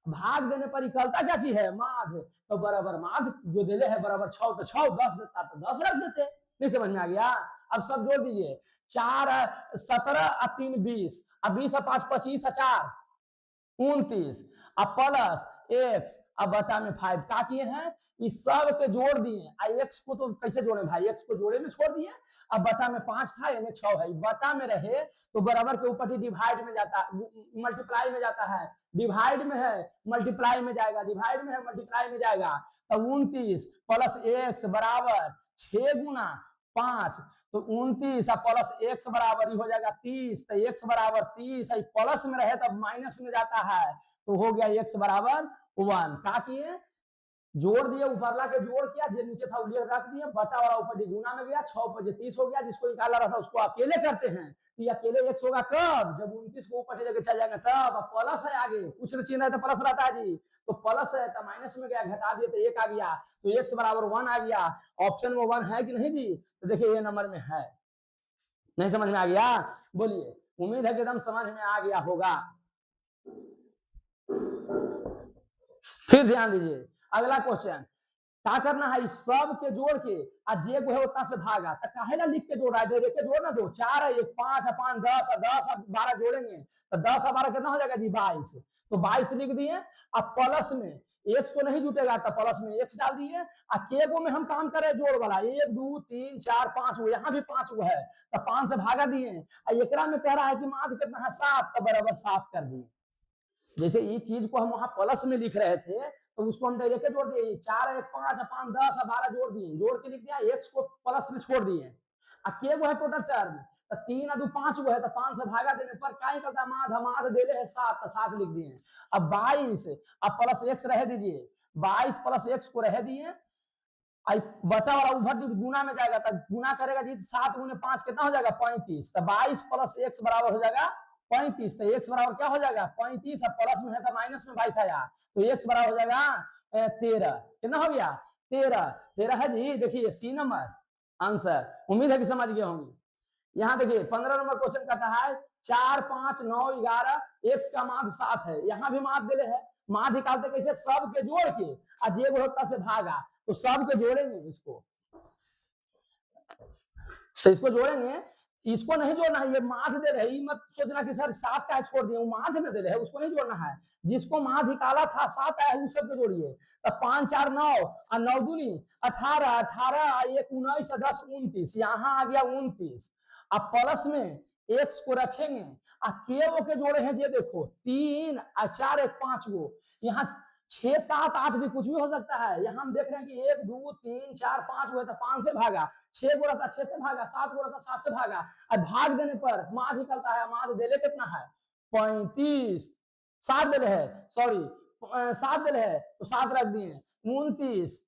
भाग देने पर निकलता क्या चीज है माध्य, तो बराबर माध्य जो देले है बराबर 6, तो 6 10 देता तो 10 रख देते। नहीं समझ में आ गया। अब सब जोड़ दीजिए, 4 17 और 3 20, अब 20 और 5 25 और 4 29, अब प्लस एक्स अब बटा में 5 का किए हैं, इस सब के जोड़ दिए। एक्स को तो कैसे जोड़े भाई, एक्स को जोड़े में छोड़ दिए, अब बटा में 5 था यानी 6 है, बटा में रहे तो बराबर के ऊपर ही डिवाइड में जाता, मल्टीप्लाई में जाता है, डिवाइड में है मल्टीप्लाई में जाएगा, डिवाइड में है मल्टीप्लाई में जाएगा। तो 29 प्लस एक्स बराबर 6 गुना 5, तो 29 प्लस एक्स बराबर ही हो जाएगा 30, तो एक्स बराबर 30, प्लस में रहे तब माइनस में जाता है, तो हो गया एक्स बराबर 1। क्या किए, जोड़ दिए, ऊपरला के जोड़ किया, जो नीचे था उलिया रख दिए, बटा वाला ऊपर गुना में गया, 6 पर 30 हो गया, जिसको निकाला रहा था उसको अकेले करते हैं, तो ये अकेले एक्स होगा कब, जब 29 को ऊपर लेके चल जाएगा तब। अब प्लस है आगे, कुछ चिन्ह है तो प्लस रहता है जी, तो प्लस है तो माइनस में गया, घटा दिए तो 1 आ गया, तो एक्स बराबर 1 आ गया। ऑप्शन में 1 है कि नहीं जी, तो देखिए ये नंबर में है। नहीं समझ में आ गया, बोलिए। उम्मीद है कि एकदम समझ में आ गया होगा। फिर ध्यान दीजिए अगला क्वेश्चन, क्या करना है, इस सब के जोड़ के जे को है उतना से भागा, तो काहेला लिख के जोड़ा है, दे के जोड़ना दो, 4 है 1 5 है 5 10 है 10 है 12 जोड़ेंगे, तो 10 और 12 कितना हो जाएगा जी 22, तो 22 लिख दिए। अब प्लस में एक्स तो नहीं जुटेगा, तो प्लस में एक्स डाल दिए, के गो में हम काम करें जोड़ वाला 1 2 3 4 5 गो, यहाँ भी 5 गो है, तो 5 से भागा दिए। एकरा में कह रहा है कि माध्य कितना है 7, तो बराबर 7 कर दिए। जैसे ये चीज को हम वहां प्लस में लिख रहे थे, तो उसको हम डायरेक्ट जोड़ दिए, 4 1 5 5 10 12 जोड़ दिए, जोड़ के लिख दिया, एक्स को प्लस में छोड़ दिए। के गो है टोटल टर्म, तो 3 और 2 5 गो है, तो 5 से भागा देने पर क्या निकलता है माध्य देले है 7, तो 7 लिख दिए। अब 22 अब प्लस एक्स रह दीजिए, 22 प्लस एक्स को रह दिए, बटा वाला उधर गुना में जाएगा, तो गुना करेगा जी 7 गुने 5 कितना हो जाएगा 35, तो 22 प्लस एक्स बराबर हो जाएगा 35, तो एक्स बराबर क्या हो जाएगा 35, अब प्लस में है तो माइनस में 22 आया, तो एक्स बराबर हो जाएगा 13। कितना हो गया 13 है जी। देखिए सी नंबर आंसर, उम्मीद है कि समझ गए होंगे। यहाँ देखिए 15 नंबर क्वेश्चन कहता है 4 5 9 11, एक्स का माध्य 7 है, यहाँ भी माध्य देले है, माध्य निकालते कैसे, सब के जोड़ के जे होता से भागा, तो सब के जोड़ेंगे इसको, तो इसको जोड़ेंगे, इसको नहीं जोड़ना है, ये माध्य दे रहे, मत सोचना कि सर 7 का छोड़ दिए, वो माध्य में दे रहे, उसको नहीं जोड़ना है, जिसको माध्य निकाला था 7 आया है उस सबको जोड़िए। तो 5 4 9 और 9 दूनी 18, 18 1 19 10 29, यहाँ आ गया 29। अब प्लस में एक्स को रखेंगे, के वो के जोड़े हैं, ये देखो 3 और 4 1 5 गो, यहाँ 6 7 8 भी कुछ भी हो सकता है, यहाँ हम देख रहे हैं कि 1 2 3 4 5 हुए तो 5 से भागा, 6 गो रहता 6 से भागा, 7 गो रहता 7 से भागा, और भाग देने पर माध्य निकलता है, माध्य देले कितना है 35, 7 देले है, सॉरी 7 देले है, तो 7 रख दिए 29,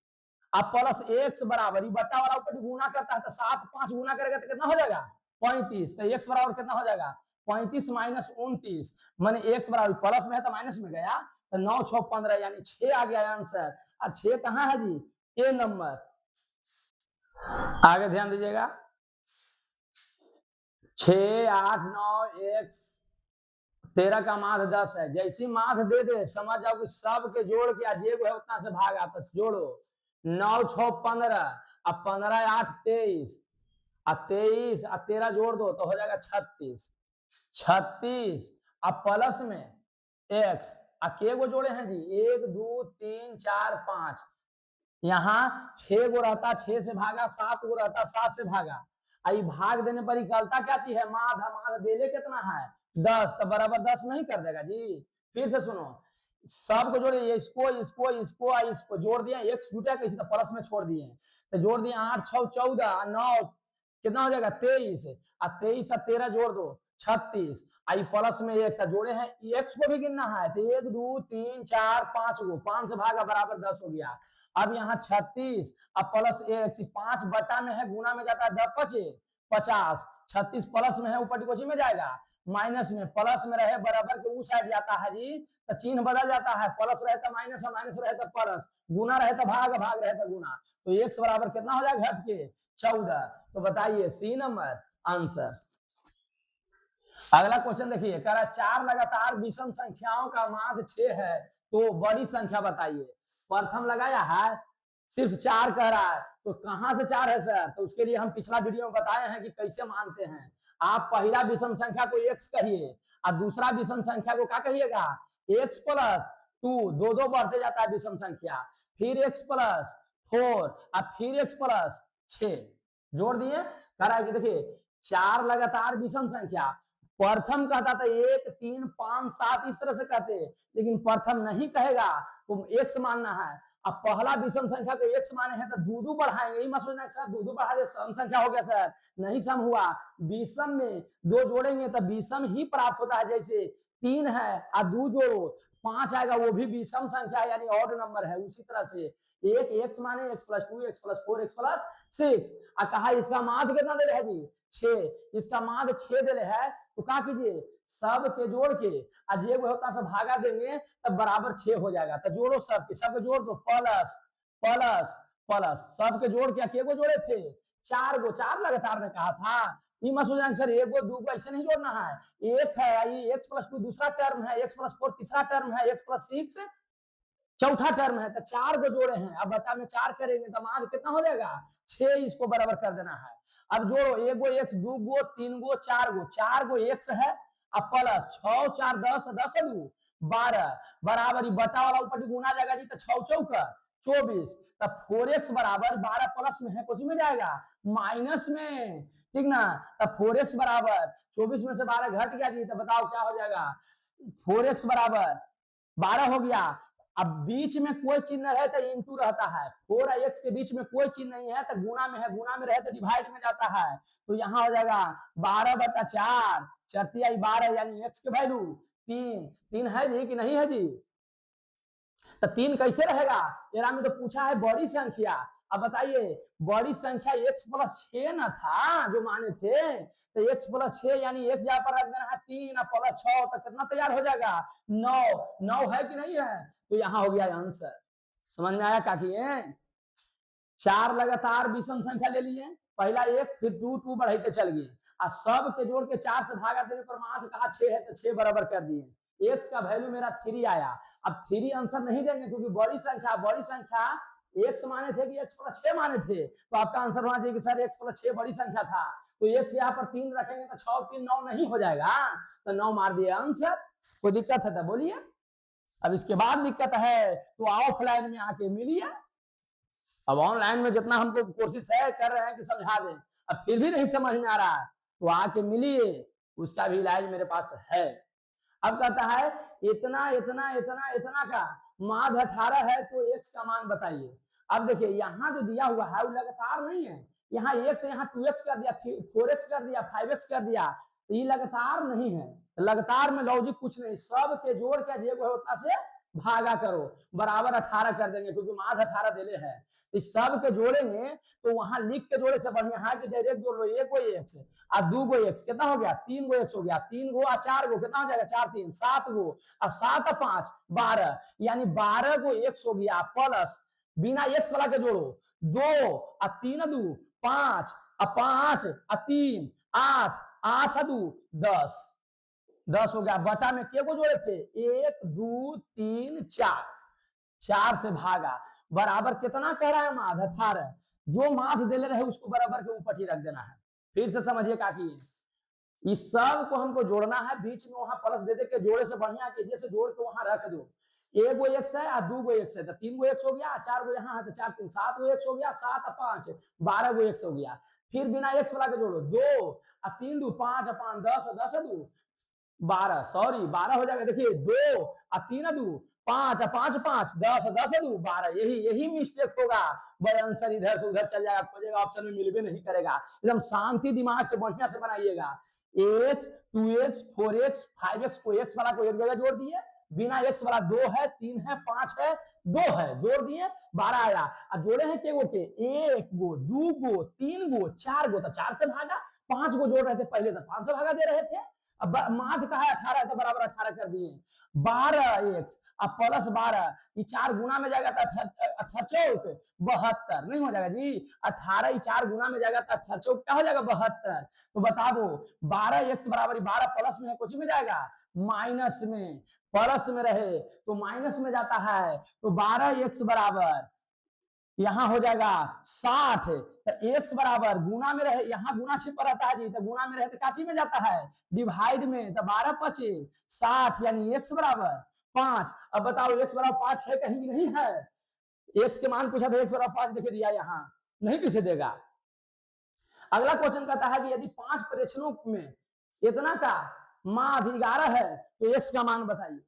अब प्लस एक्स बराबर बट्टा वाला ऊपर गुना करता है, तो 7 5 गुना करेगा तो कितना हो जाएगा 35, तो एक्स बराबर कितना हो जाएगा 35 माइनस 29, मैंने एक्स बराबर प्लस में है तो माइनस में गया, तो 9 6 15 यानी 6 आ गया आंसर। और 6 कहाँ है जी, ए नंबर। आगे ध्यान दीजिएगा, 6 8 9 1 13 का माध्य 10 है, जैसी माध्य दे दे समझ जाओ कि सब के जोड़ के जे है उतना से भागा, तो जोड़ो 9 6 15, अब 15 8 23, और 23 और 13 जोड़ दो तो हो जाएगा 36, 36 अब प्लस में एक्स, के गो जोड़े हैं जी 1 2 3 4 5, यहाँ 6 गो रहता 6 से भागा, 7 गो रहता 7 से भागा, आई भाग देने पर निकलता क्या चीज है माध्य, माध्य देले कितना है 10, तो बराबर 10 नहीं कर देगा जी। फिर से सुनो, सब को जोड़े, इसको इसको इसको इसको जोड़ दिया, एक्स छूटा कैसे, तो प्लस में छोड़ दिए, तो जोड़ दिए 8 6 14 9 कितना हो जाएगा 23, और 23 और 13 जोड़ दो 36, आई प्लस में एक जोड़े हैं, एक्स को भी गिनना है, तो 1 2 3 4 5 गो, 5 से भागा बराबर 10 हो गया। अब यहाँ 36 अब प्लस एक्स 5 बटा में है, गुना में जाता है 10 पचे 50, 36 प्लस में है ऊपर कोची में जाएगा माइनस में, प्लस में रहे बराबर के उस साइड जाता है जी, तो चिन्ह बदल जाता है, प्लस रहे तो माइनस, माइनस रहे तो प्लस, गुना रहे तो भाग, भाग रहे तो गुना, तो एक्स बराबर कितना हो जाएगा घट के 14। तो बताइए सी नंबर आंसर। अगला क्वेश्चन देखिए, कह रहा 4 लगातार विषम संख्याओं का माध्य 6 है तो बड़ी संख्या बताइए। प्रथम लगाया है, सिर्फ 4 कह रहा है, तो कहां से 4 है सर? तो उसके लिए हम पिछला वीडियो में बताए हैं कि कैसे मानते हैं। आप पहला विषम संख्या को x कहिए और दूसरा विषम संख्या को क्या कहिएगा x प्लस 2, दो दो बढ़ते जाता है विषम संख्या, फिर x प्लस 4 और फिर x प्लस 6 जोड़ दिए। कह रहा है कि देखिए 4 लगातार विषम संख्या, प्रथम कहता था 1 3 5 7 इस तरह से कहते, लेकिन प्रथम नहीं कहेगा तो x मानना है। अब पहला विषम संख्या को x माने हैं तो दो बढ़ाएंगे, यही मत सोचना सर दो बढ़ा दे सम संख्या हो गया सर, नहीं सम हुआ, विषम में 2 जोड़ेंगे तो विषम ही प्राप्त होता है। जैसे 3 है और 2 जोड़ो 5 आएगा, वो भी विषम संख्या है यानी ऑड नंबर है। उसी तरह से एक x माने x plus 2 x plus 4 x plus 6 और कहा इसका माध्य कितना दे रहे हैं जी 6, इसका माध्य 6 दे रहे हैं, तो क्या कीजिए सब के जोड़ के आज ये होता है भागा देंगे तब बराबर 6 हो जाएगा। तो जोड़ो सब के जोड़ दो, प्लस प्लस प्लस सब के जोड़ के अकेले को जोड़े थे 4 गो, 4 लगातार ने कहा था, ये मत सोचना सर 1 गो 2 गो ऐसे नहीं जोड़ना है, एक है ये x प्लस 2 दूसरा टर्म है, x प्लस 4 तीसरा टर्म है, x प्लस 6 चौथा टर्म है, तो 4 को जोड़े हैं। अब बता में 4 करेंगे तो मान कितना हो जाएगा 6, इसको बराबर कर देना है। अब जोड़ो 1 गो x 2 गो 3 गो 4 गो, 4 गो x है अब प्लस 6 4 10 10 2 12 बराबर बटा वाला ऊपर गुना जाएगा जी, तो 6 चौका 24, तब 4x बराबर 12 प्लस में है कुछ में जाएगा माइनस में, ठीक ना। तब 4x बराबर 24 में से 12 घट गया जी, तो बताओ क्या हो जाएगा 4x बराबर 12 हो गया। अब बीच में कोई चिन्ह रहे तो इंटू रहता है, 4 और x के बीच में कोई चिन्ह नहीं है तो गुना में है, गुना में रहे तो डिवाइड में जाता है, तो यहाँ हो जाएगा 12 बटा 4 चरतिया 12 यानी x के वैल्यू 3, 3 है जी कि नहीं है जी, तो 3 कैसे रहेगा, तेरा में तो पूछा है बड़ी संख्या। अब बताइए बड़ी संख्या x प्लस 6 ना था जो माने थे, तो x प्लस 6 यानी x जहाँ पर रख देना है 3 और प्लस 6 तो कितना तैयार हो जाएगा 9, 9 है कि नहीं है, तो यहाँ हो गया आंसर। समझ में आया काकी है? 4 लगातार विषम संख्या ले लिए, पहला x फिर 2 2 बढ़ाते चल गए और सब के जोड़ के 4 से भागा देने पर मान कहा 6 है तो 6 बराबर कर दिए, x का वैल्यू मेरा 3 आया। अब 3 आंसर नहीं देंगे क्योंकि बड़ी संख्या x माने थे कि x प्लस 6 माने थे, तो आपका आंसर होना चाहिए कि सर x प्लस 6 बड़ी संख्या था, तो x यहाँ पर 3 रखेंगे तो 6 और 3 9 नहीं हो जाएगा, तो 9 मार दिए आंसर। कोई दिक्कत है तो बोलिए। अब इसके बाद दिक्कत है तो ऑफलाइन में आके मिलिए। अब ऑनलाइन में जितना हमको कोशिश है कर रहे हैं कि समझा दें, अब फिर भी नहीं समझ में आ रहा है तो आके मिलिए, उसका भी इलाज मेरे पास है। अब कहता है इतना इतना इतना इतना का माध्य 18 है तो x का मान बताइए। अब देखिए यहाँ जो दिया हुआ है वो लगातार नहीं है, यहाँ x यहाँ 2x कर दिया 4x कर दिया 5x कर दिया, तो ये लगातार नहीं है, लगातार में लॉजिक कुछ नहीं, सब के जोड़ के जे को उतना से भागा करो बराबर 18 कर देंगे क्योंकि माध्य 18 देले है, इस सब के जोड़ेंगे तो वहां लिख के जोड़े से बढ़िया है कि डायरेक्ट जोड़ लो, 1 गो x और 2 गो x कितना हो गया 3 गो x हो गया, 3 गो और 4 गो कितना हो जाएगा 4 3 7 गो और 7 और 5 12 यानी 12 गो x हो गया, प्लस बिना x वाला के जोड़ो 2 और 3 2 5 और 5 और 3 8 8 2 10 10 हो गया, बटा में के को जोड़े थे 1 2 3 4 4 से भागा बराबर कितना कह रहा है माध्य 18, जो माध्य दे रहे उसको बराबर के ऊपर ही रख देना है। फिर से समझिए काकी, इस सब को हमको जोड़ना है, बीच में वहां प्लस दे दे के जोड़े से बढ़िया के जैसे जोड़ के वहां रख दो, 1 गो x है और 2 गो x है तो 3 गो x हो गया, 4 गो यहाँ है तो 4 3 7 गो x हो गया, 7 और 5 12 गो x हो गया, फिर बिना x वाला के जोड़ो 2 और 3 2 5 और 5 10 10 2 12 सॉरी 12 हो जाएगा, देखिए 2 और 3 2 5 और 5 5 10 10 2 12, यही मिस्टेक होगा भाई, आंसर इधर से उधर चल जाएगा, खोजेगा ऑप्शन में मिलबे नहीं करेगा। एकदम शांति दिमाग से बढ़िया से बनाइएगा, x 2x 4x 5x को x वाला को एक जगह जोड़ दिए, बिना एक्स वाला 2 है, 3 है, 5 है, 2 है, जोड़ दिए 12 आया। अब जोड़े हैं के गो के, 1 गो, 2 गो, 3 गो, 4 गो, तो 4 से भागा, 5 गो जोड़ रहे थे पहले, तो 5 से भागा दे रहे थे। अब माध का है 18, तो बराबर 18 कर दिए, 12 एक्स अब प्लस 12, ये 4 गुना में जाएगा तो 18 72, नहीं हो जाएगा जी। 18 ये 4 गुना में जाएगा तो 18 क्या हो जाएगा 72। तो बता दो 12 एक्स बराबर 12 प्लस में है, कुछ में जाएगा माइनस में, प्लस में रहे तो माइनस में जाता है, तो 12 एक्स बराबर यहां हो जाएगा 60। तो एक्स बराबर गुना में रहे, यहाँ गुना छिपा रहता है जी, तो गुना में रहे तो काची में जाता है डिवाइड में, तो 12 पचे 60, यानी एक्स बराबर 5। अब बताओ एक्स बराबर 5 है कहीं भी नहीं है, एक्स के मान पूछा तो एक्स बराबर 5 लिख दिया, यहाँ नहीं किसे देगा। अगला क्वेश्चन कहता है कि यदि 5 परीक्षणों में इतना का माध्य 11 है तो एक्स का मान बताइए।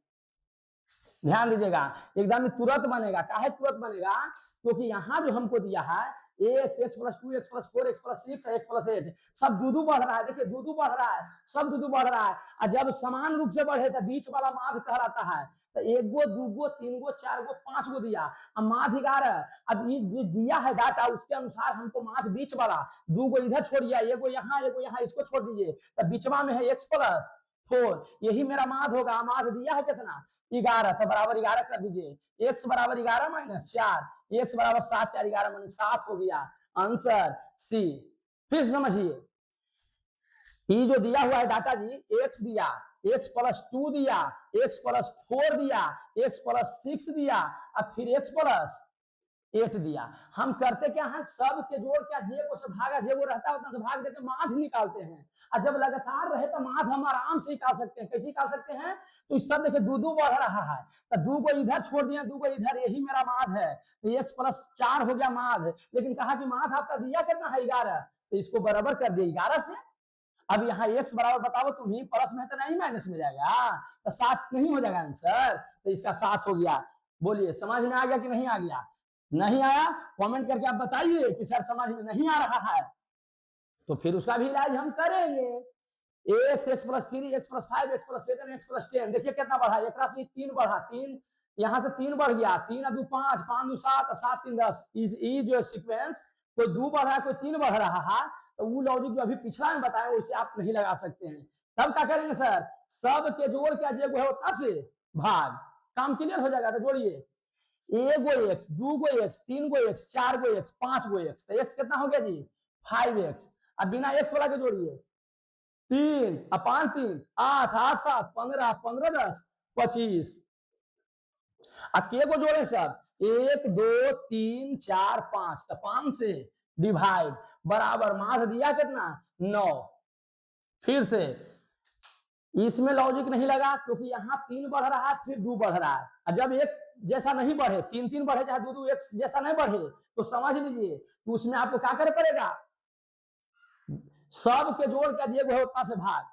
ध्यान दीजिएगा, एकदम तुरंत बनेगा। काहे तुरंत बनेगा, क्योंकि यहाँ जो हमको दिया है x, x plus 2, x plus 4, x plus 6, x plus 8, सब दूधू बढ़ रहा है। देखिए दूधू बढ़ रहा है, सब दूधू बढ़ रहा है। और जब समान रूप से बढ़े तो बीच वाला माध्य कहलाता है। तो 1 गो, 2 गो, 3 गो, 4 गो, 5 गो दिया, अब माध्य 11। अब ये जो दिया है डाटा उसके अनुसार हमको माध्य बीच वाला 2 गो इधर छोड़िए, 1 गो यहाँ, 1 गो यहाँ, इसको छोड़ दीजिए, तो बीचवा में है एक्स प्लस 4, यही मेरा माध्य होगा। माध्य दिया है कितना 11, तो बराबर 11 कर दीजिए। एक्स बराबर 11 माइनस 4, एक्स बराबर 7, 4 11 माइनस 7 हो गया, आंसर सी। फिर समझिए, ये जो दिया हुआ है डाटा जी, एक्स दिया, एक्स प्लस 2 दिया, एक्स प्लस 4 दिया, एक्स प्लस 6 दिया, अब फिर एक्स प्लस 8 दिया। हम करते क्या है, सब के जोड़ क्या जे को से भागा, जे को रहता है उतना से भाग देते माध्य निकालते हैं। और जब लगातार रहे तो माध्य हम आराम से निकाल सकते हैं। कैसे निकाल सकते हैं, तो इस सब देखिए 2 बढ़ रहा है, तो 2 को इधर छोड़ दिया, 2 को इधर, यही मेरा माध्य है। तो एक्स प्लस 4 हो गया माध्य, लेकिन कहा कि माध्य आपका दिया कितना है 11, तो इसको बराबर कर दिया 11 से। अब यहाँ एक्स बराबर बताओ तुम ही, प्लस में तो नहीं माइनस में जाएगा, तो 7 नहीं हो जाएगा आंसर, तो इसका 7 हो गया। बोलिए समझ में आ गया कि नहीं आ गया? नहीं आया कमेंट करके आप बताइए कि सर समझ में नहीं आ रहा है, तो फिर उसका भी इलाज हम करेंगे। X, x plus 3, x plus 5, x plus 7, x plus 10, देखिए कितना बढ़ा, एक राशि 3 बढ़ा, 3 यहाँ से 3 बढ़ गया, 3 2 5, 5 2 7, 7 3 10, ये जो सीक्वेंस कोई 2 बढ़ रहा है, कोई 3 बढ़ रहा है, तो वो लॉजिक जो अभी पिछला में बताया वैसे आप नहीं लगा सकते हैं। तब क्या करेंगे सर, सब के जोड़ क्या जो है उतना से भाग, काम क्लियर हो जाएगा। तो जोड़िए, 1 गो एक्स, 2 गो एक्स, 3 गो एक्स, 4 गो एक्स, 5 गो एक्स, तो एक्स कितना हो गया जी 5x। अब बिना एक्स वाला के जोड़िए, 3 5 3 8 8 7 15 15 10 25। अब के को जोड़े सब, 1 2 3 4 5, तो 5 से डिवाइड बराबर माध्य दिया कितना 9। फिर से इसमें लॉजिक नहीं लगा, क्योंकि यहाँ 3 बढ़ रहा है, फिर 2 बढ़ रहा है, और जब एक जैसा नहीं बढ़े, 3 3 बढ़े चाहे 2 2 एक जैसा नहीं बढ़े, तो समझ लीजिए तो उसमें आपको क्या करे पड़ेगा, सब के जोड़ का जो है उतना से भाग,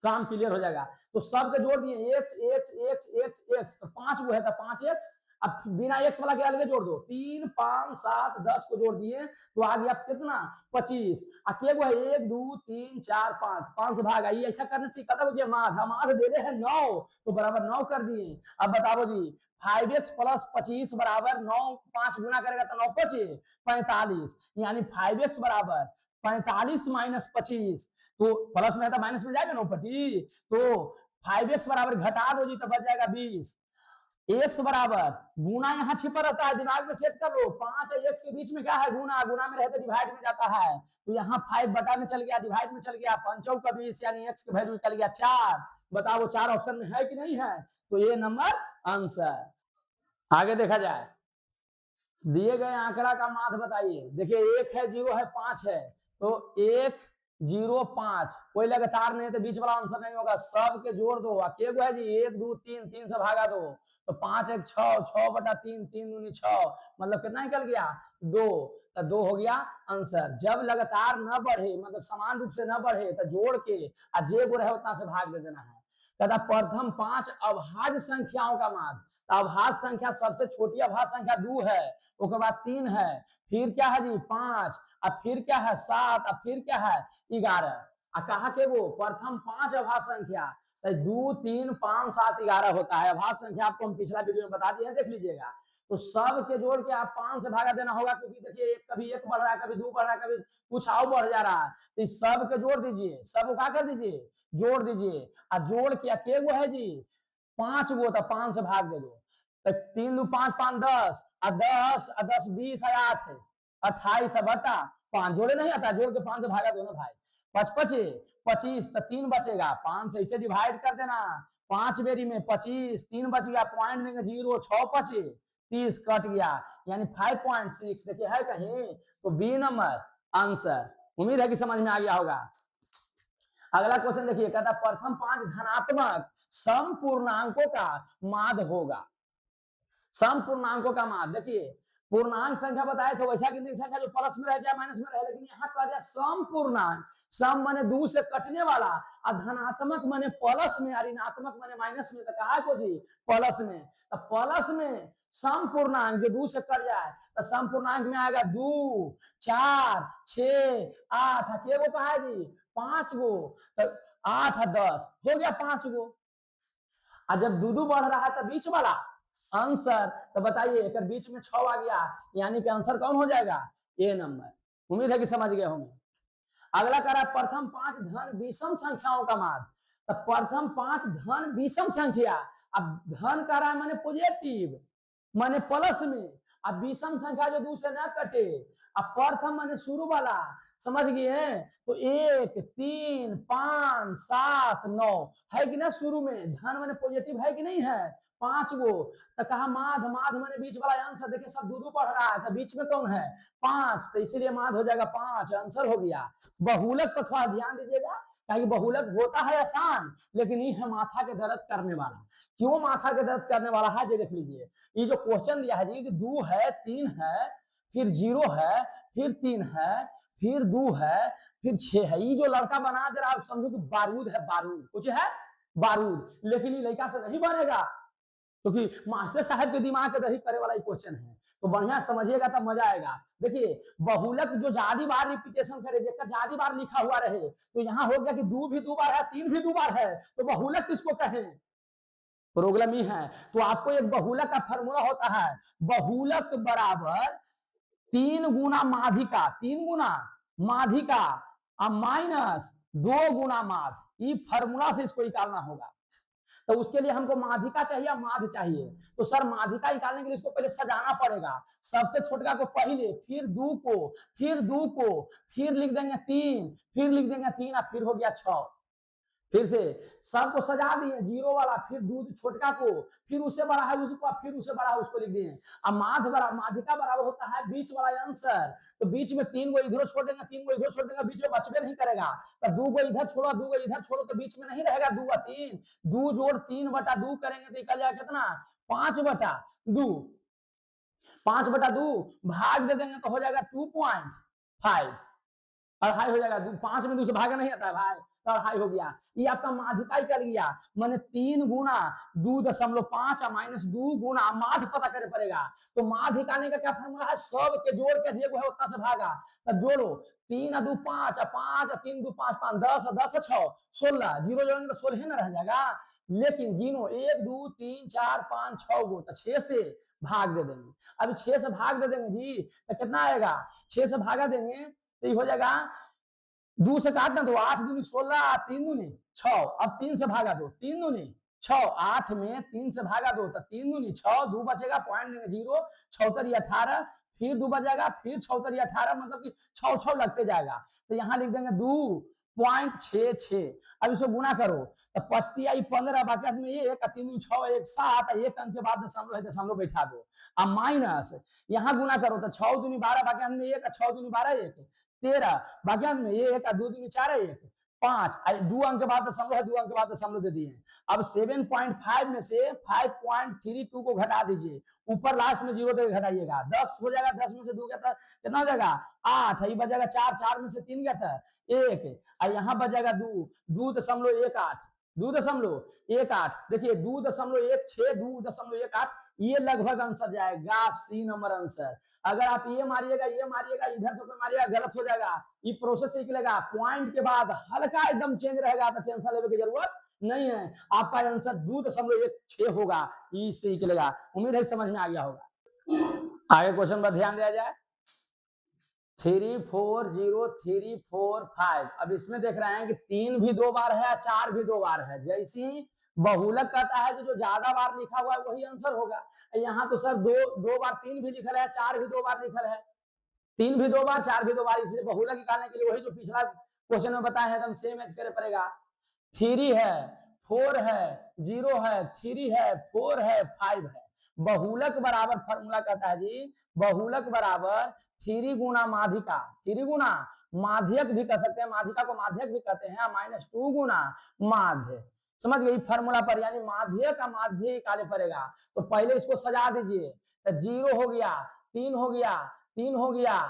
काम क्लियर हो जाएगा। तो सब के जोड़ दिए x x x x x, तो 5 वो है तो 5x। अब बिना एक्स वाला के अलग जोड़ दो, 3 5 7 10 को जोड़ दिए तो आ गया कितना 25। अकेले है 1 2 3 4 5, 5 से भाग आई, ऐसा करने से कदम हो माध, माध दे रहे हैं 9, तो बराबर 9 कर दिए। अब बताओ जी 5x प्लस 25 बराबर 9, 5 गुना करेगा तो 9 बचे 45, यानी 5x बराबर 45 माइनस 25, तो प्लस में था माइनस में जाएगा ना ऊपर, तो 5x बराबर घटा दो जी तो बच जाएगा 20। एक्स बराबर गुना यहाँ छिपा रहता है, दिमाग में सेट कर लो, 5 और एक्स के बीच में क्या है गुना, गुना में रहते डिवाइड में जाता है, तो यहाँ 5 बटा में चल गया, डिवाइड में चल गया, 5 का 20, यानी एक्स की वैल्यू निकल गया 4। बताओ 4 ऑप्शन में है कि नहीं है, तो ये नंबर आंसर। आगे देखा जाए, दिए गए आंकड़ा का माध्य बताइए। देखिए 1 है, 0 है, 5 है, तो 1 0 5, कोई लगातार नहीं तो बीच वाला आंसर नहीं होगा, सब के जोड़ दो। के गो है जी 1 2 3, 3 से भागा दो, तो 5 1 6, 6 बटा 3, 3 दूनी 6, मतलब कितना निकल गया 2, तो 2 हो गया आंसर। जब लगातार न बढ़े, मतलब समान रूप से न बढ़े, तो जोड़ के जे गो रहे उतना से भाग दे देना है। कहता प्रथम 5 अभाज्य संख्याओं का माध्य, अभाज्य संख्या सबसे छोटी अभाज्य संख्या 2 है, उसके बाद 3 है, फिर क्या है जी 5, अब फिर क्या है 7, अब फिर क्या है 11। कहा के वो प्रथम 5 अभाज्य संख्या, तो 2 3 5 7 11 होता है। अभाज्य संख्या आपको हम पिछला वीडियो में बता दिए हैं, देख लीजिएगा। तो सब के जोड़ के आप 5 से भागा देना होगा, क्योंकि देखिए कभी 1 बढ़ रहा है, कभी 2 बढ़ रहा है, कभी कुछ और बढ़ जा रहा है। तो इस सब के जोड़ दीजिए, सब क्या कर दीजिए, जोड़ दीजिए। और जोड़ के के गो है जी, 5 गो, तो 5 से भाग दे दो। तो 3 2 5 5 10 और 10 और 10 20 और 8 है 28 बटा 5, जोड़े नहीं आता, जोड़ के 5 से भागा दो ना भाई। 5 पचे 25, तो 3 बचेगा, 5 से इसे डिवाइड कर देना, 5 बेरी में 25, 3 बच गया, पॉइंट देंगे 0, 6 पचे 30 कट गया, यानी 5.6। देखिए है कहीं, तो बी नंबर आंसर। उम्मीद है कि समझ में आ गया होगा। अगला क्वेश्चन देखिए, कहता प्रथम 5 धनात्मक सम पूर्णांकों का माध्य होगा। सम पूर्णांकों का माध्य, देखिए पूर्णांक संख्या बताए तो वैसा गिनती संख्या जो प्लस में रहे चाहे माइनस में रहे, लेकिन यहाँ कह दिया सम पूर्णांक। सम माने 2 से कटने वाला, और धनात्मक माने प्लस में, और ऋणात्मक माने माइनस में। तो कहा को जी प्लस में, तो प्लस में सम पूर्णांक जो 2 से कट जाए, तो सम पूर्णांक में आएगा 2 4 6 8, के गो कहा है जी 5 गो, तो 8 और 10 हो गया 5 गो। और जब 2 बढ़ रहा है तो बीच वाला आंसर, तो बताइए एक बीच में 6 आ गया, यानी कि आंसर कौन हो जाएगा, ए नंबर। उम्मीद है कि समझ गए होंगे। अगला कह रहा है प्रथम 5 धन विषम संख्याओं का माध्य। तो प्रथम 5 धन विषम संख्या, अब धन कह रहा है माने पॉजिटिव, माने प्लस में, अब विषम संख्या जो 2 से ना कटे, अब प्रथम माने शुरू वाला, समझ गए। तो 1 3 5 7 9 है कि ना, शुरू में धन माने पॉजिटिव है कि नहीं है, 5 गो। तो कहा माध, माध माने बीच वाला आंसर, देखिए सब 2 2 पढ़ रहा है, तो बीच में कौन है 5, तो इसीलिए माध हो जाएगा 5, आंसर हो गया। बहुलक पर थोड़ा ध्यान दीजिएगा, ताकि बहुलक होता है आसान, लेकिन ये है माथा के दर्द करने वाला। क्यों माथा के दर्द करने वाला है, ये देख लीजिए। ये जो क्वेश्चन दिया है जी कि 2 है 3 है फिर 0 है फिर 3 है फिर 2 है फिर 6 है, ये जो लड़का बना दे रहा है समझो कि बारूद है, बारूद कुछ है बारूद, लेकिन ये लड़का से नहीं बनेगा, क्योंकि तो मास्टर साहब के दिमाग के दही करे वाला क्वेश्चन है। तो बढ़िया समझिएगा तब मजा आएगा। देखिए बहुलक जो ज्यादा बार रिपीटेशन करे, जेकर ज्यादा बार लिखा हुआ रहे, तो यहाँ हो गया कि 2 भी 2 बार है 3 भी 2 बार है, तो बहुलक किसको कहें, प्रॉब्लम ही है। तो आपको एक बहुलक का फॉर्मूला होता है, बहुलक बराबर 3 गुना माधिका, 3 गुना माधिका माइनस 2 गुना माध, ये फॉर्मूला से इसको निकालना होगा। तो उसके लिए हमको माधिका चाहिए, माध चाहिए। तो सर माधिका निकालने के लिए इसको पहले सजाना पड़ेगा, सबसे छोटका को पहले, फिर 2 को, फिर 2 को, फिर लिख देंगे 3, फिर लिख देंगे 3, और फिर हो गया 6। फिर से सबको सजा दिए, 0 वाला, फिर दूध छोटका को, फिर उससे बड़ा है उसको, फिर उससे बड़ा है उसको लिख दिए। अब माध बराबर, माधिका बराबर होता है बीच वाला आंसर, तो बीच में 3 गो इधर छोड़ देंगे, 3 गो इधर छोड़ देंगे, बीच में बचबे नहीं करेगा। तो 2 गो इधर छोड़ो 2 गो इधर छोड़ो, तो बीच में नहीं रहेगा 2 और 3, 2 जोड़ 3 बटा 2 करेंगे तो निकल जाएगा कितना 5 बटा 2, 5 बटा 2 भाग दे देंगे तो हो जाएगा 2.5, अढ़ाई हो जाएगा। 5 में 2 से भागा नहीं आता है भाई, तो अढ़ाई हो गया। ये आपका माधिका कर गया, मैंने 3 गुना 2.5 माइनस 2 गुना माध पता करे पड़ेगा। तो माध निकालने का क्या फॉर्मूला है, सब के जोड़ के जो है उतना से भागा, तो जोड़ो 3 और 2 5, 5 और 3 2 5 5 10 और 10 6 16, 0 जोड़ेंगे तो 16 ना रह जाएगा। लेकिन गिनो 1 2 3 4 5 6 गो, तो 6 से भाग दे देंगे। अभी 6 से भाग दे देंगे जी, तो कितना आएगा, 6 से भागा देंगे तो ये हो जाएगा, 2 से काटना तो 8 दूनी 16, 3 दूनी 6, अब 3 से भागा दो, 3 दूनी 6, 8 में 3 से भागा दो तो 3 दूनी 6, 2 बचेगा पॉइंट देंगे 0, 6 18, फिर 2 बचेगा, फिर 6 18, मतलब कि 6 6 लगते जाएगा। तो यहाँ लिख देंगे 2.66। अब इसको गुना करो तो 5 आई 15, बाकी में 1 3 6 1 7, 1 अंक के बाद दशमलव है, दशमलव बैठा दो। अब माइनस यहाँ गुना करो तो 6 दूनी 12, बाकी में 1, 6 दूनी 12 1 13, बाकी में 1 2 दूनी 4 1 5, 2 अंक के बाद दशमलव है, 2 अंक के बाद दशमलव दे दिए। अब 7.5 में से 5.32 को घटा दीजिए, ऊपर लास्ट में 0 देकर घटाइएगा, 10 हो जाएगा, 10 में से 2 गया कितना हो जाएगा 8, ये बच जाएगा 4, 4 में से 3 गया था 1, और यहाँ बच जाएगा 2.18, 2.18, देखिए 2.16, 2.18, ये लगभग आंसर जाएगा सी नंबर आंसर। अगर आप ये मारिएगा इधर से मारिएगा गलत हो जाएगा, ये प्रोसेस से निकलेगा, पॉइंट के बाद हल्का एकदम चेंज रहेगा तो टेंशन लेने की जरूरत नहीं है, आपका आंसर 2.16 होगा, ई से निकलेगा। उम्मीद है समझ में आ गया होगा। आगे क्वेश्चन पर ध्यान दिया जाए। 34035। अब इसमें देख रहे हैं कि 3 भी 2 बार है, 4 भी 2 बार है। जैसे ही बहुलक कहता है कि जो ज्यादा बार लिखा हुआ है वही आंसर होगा। यहाँ तो सर दो बार 3 भी लिखल है, 4 भी 2 बार लिखल है। 3 भी 2 बार, 4 भी 2 बार, इसलिए बहुलक निकालने के लिए वही जो पिछला क्वेश्चन में बताया है एकदम सेम मैच करे पड़ेगा। 3 है, 4 है, 0 है, 3 है, 4 है, 5 है। बहुलक बराबर फॉर्मूला कहता है जी, बहुलक बराबर 3 गुना माध्यिका, 3 गुना माध्यक भी कह सकते हैं, माध्यिका को माध्यक भी कहते हैं, -2 गुना माध्य। समझ गई फॉर्मूला पर, यानी माध्य का माध्य निकाले पड़ेगा। तो पहले इसको सजा दीजिए, तो 0 हो गया, 3 हो गया, 3 हो गया,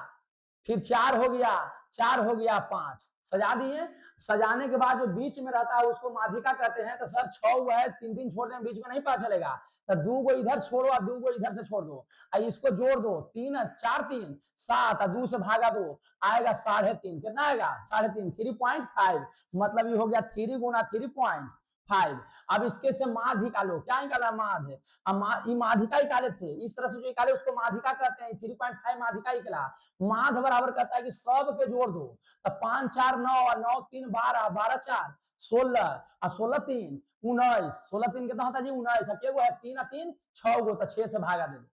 फिर 4 हो गया, 4 हो गया, 5 सजा दिए। सजाने के बाद जो बीच में रहता है उसको माध्यिका कहते हैं। तो सर 6 हुआ है, 3 छोड़ दें, बीच में नहीं पता चलेगा। तो 2 को इधर छोड़ो और 2 को इधर से छोड़ दो, इसको जोड़ दो, 3 4 3 7 और 2 से भागा दो, आएगा 3.5। कितना आएगा? 3.5, 3.5। मतलब ये हो गया 3 गुना 3.5। अब इसके से माध्य निकालो, क्या निकाला? माध्य। अब माध्यिका निकाले थे, इस तरह से जो निकाले उसको माध्यिका कहते हैं। 3.5 माध्यिका निकला। माध्य बराबर कहता है कि सब के जोड़ दो। तो 5 4 9 और 9 3 12, 12 4 16 और 16 3 19, 16 3 कितना होता है जी? 19। केगो है? 3 और 3 6 गो, तो 6 से भागा दे दो।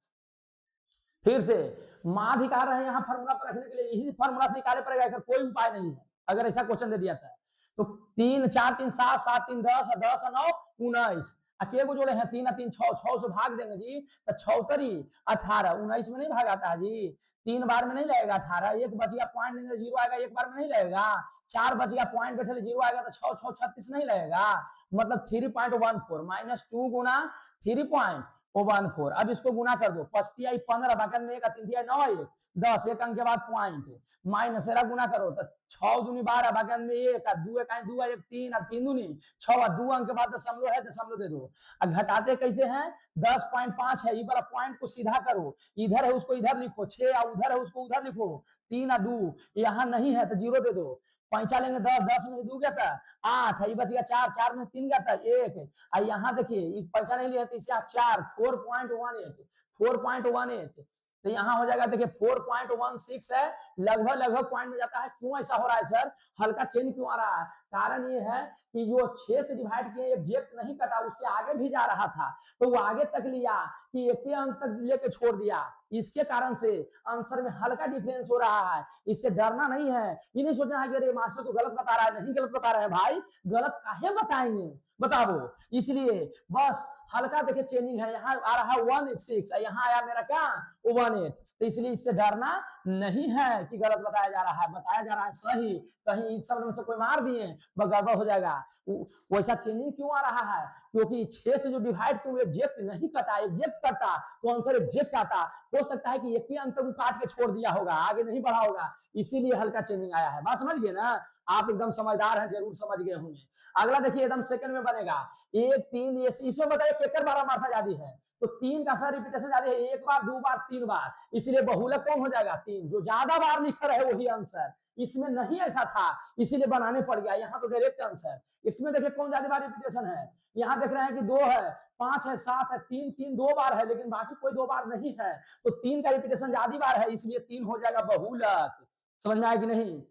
फिर से माध्य निकाल रहे हैं यहाँ फॉर्मूला पर रखने के लिए, इसी फॉर्मूला से निकाले पड़ेगा, कोई उपाय नहीं है अगर ऐसा क्वेश्चन दे दिया था। तो 3 4 3 7 7 3 10 10 और 9 19, केगो जोड़े हैं? 3 और 3 6, 6 से भाग देंगे जी, तो 6 3 18, 19 में नहीं भागाता है जी, 3 बार में नहीं लगेगा 18, एक बच गया पॉइंट, 0 आएगा, एक बार में नहीं लगेगा। 4 बच गया पॉइंट बैठे 0 आएगा, तो 6 6 36 नहीं लगेगा। मतलब 3.14 -2 गुना 3.14। अब इसको गुना कर दो, 5 15 बगल में 1 3 9 1 10, एक अंक के बाद पॉइंट माइनस गुना करो, तो 6 दूनी 12 बगल में 1 2 1 2 1 3 और 3 दूनी 6 और 2 अंक के बाद दशमलव है, दशमलव दे दो। अब घटाते कैसे हैं? 10.5 है, ये वाला पॉइंट को सीधा करो, इधर है उसको इधर लिखो, 6 और उधर है उसको उधर लिखो, 3 और 2 यहाँ नहीं है तो 0 दे दो। पैंचा लेंगे 10, 10 में से 2 गया था 8 है, बच गया 4, 4 में 3 गया था 1। यहाँ देखिए पैसा नहीं लिया तो इसे 4 4.18 4.18, तो यहाँ हो जाएगा देखिए 4.16 है, लगभग पॉइंट में जाता है। क्यों ऐसा हो रहा है सर? हल्का चेंज क्यों आ रहा है? कारण ये है कि जो 6 से डिवाइड किए एग्जैक्ट नहीं कटा, उसके आगे भी जा रहा था, तो वो आगे तक लिया कि एक अंक तक लेके छोड़ दिया, इसके कारण से आंसर में हल्का डिफरेंस हो रहा है। इससे डरना नहीं है, ये नहीं सोचना है कि अरे मास्टर तो गलत बता रहा है। नहीं गलत बता रहे हैं भाई, गलत काहे बताएंगे बताओ। इसलिए बस हल्का देखिए चेंजिंग है, यहाँ आ रहा है 186, यहाँ आया मेरा क्या 18, तो इसलिए इससे डरना नहीं है कि गलत बताया जा रहा है, बताया जा रहा है सही। कहीं इस शब्द में से कोई मार दिए गड़बड़ हो जाएगा। वैसा चेंजिंग क्यों आ रहा है? क्योंकि 6 से जो डिवाइड किया एग्जैक्ट नहीं करता, एग्जैक्ट करता तो आंसर एग्जैक्ट आता। हो सकता है कि एक ही अंक को काट के छोड़ दिया होगा, आगे नहीं बढ़ा होगा, इसीलिए हल्का चेंजिंग आया है। बात समझ गए ना? आप एकदम समझदार हैं, जरूर समझ गए होंगे। अगला देखिए एकदम सेकंड में बनेगा 1 3, इसमें बताइए केकर 12 मात्रा ज्यादा है, तो 3 का सर रिपीटेशन ज्यादा है, 1 बार 2 बार 3 बार, इसलिए बहुलक कौन हो जाएगा? 3, जो ज्यादा बार लिखा रहे वही आंसर। इसमें नहीं ऐसा था, इसीलिए बनाने पड़ गया, यहाँ तो डायरेक्ट आंसर। इसमें देखिए कौन ज्यादा बार रिपीटेशन है, यहाँ देख रहे हैं कि 2 है, 5 है, 7 है, 3 3 2 बार है, लेकिन बाकी कोई 2 बार नहीं है, तो 3 का रिपीटेशन ज्यादा बार है, इसलिए 3 हो जाएगा बहुलक। समझ में आया कि नहीं?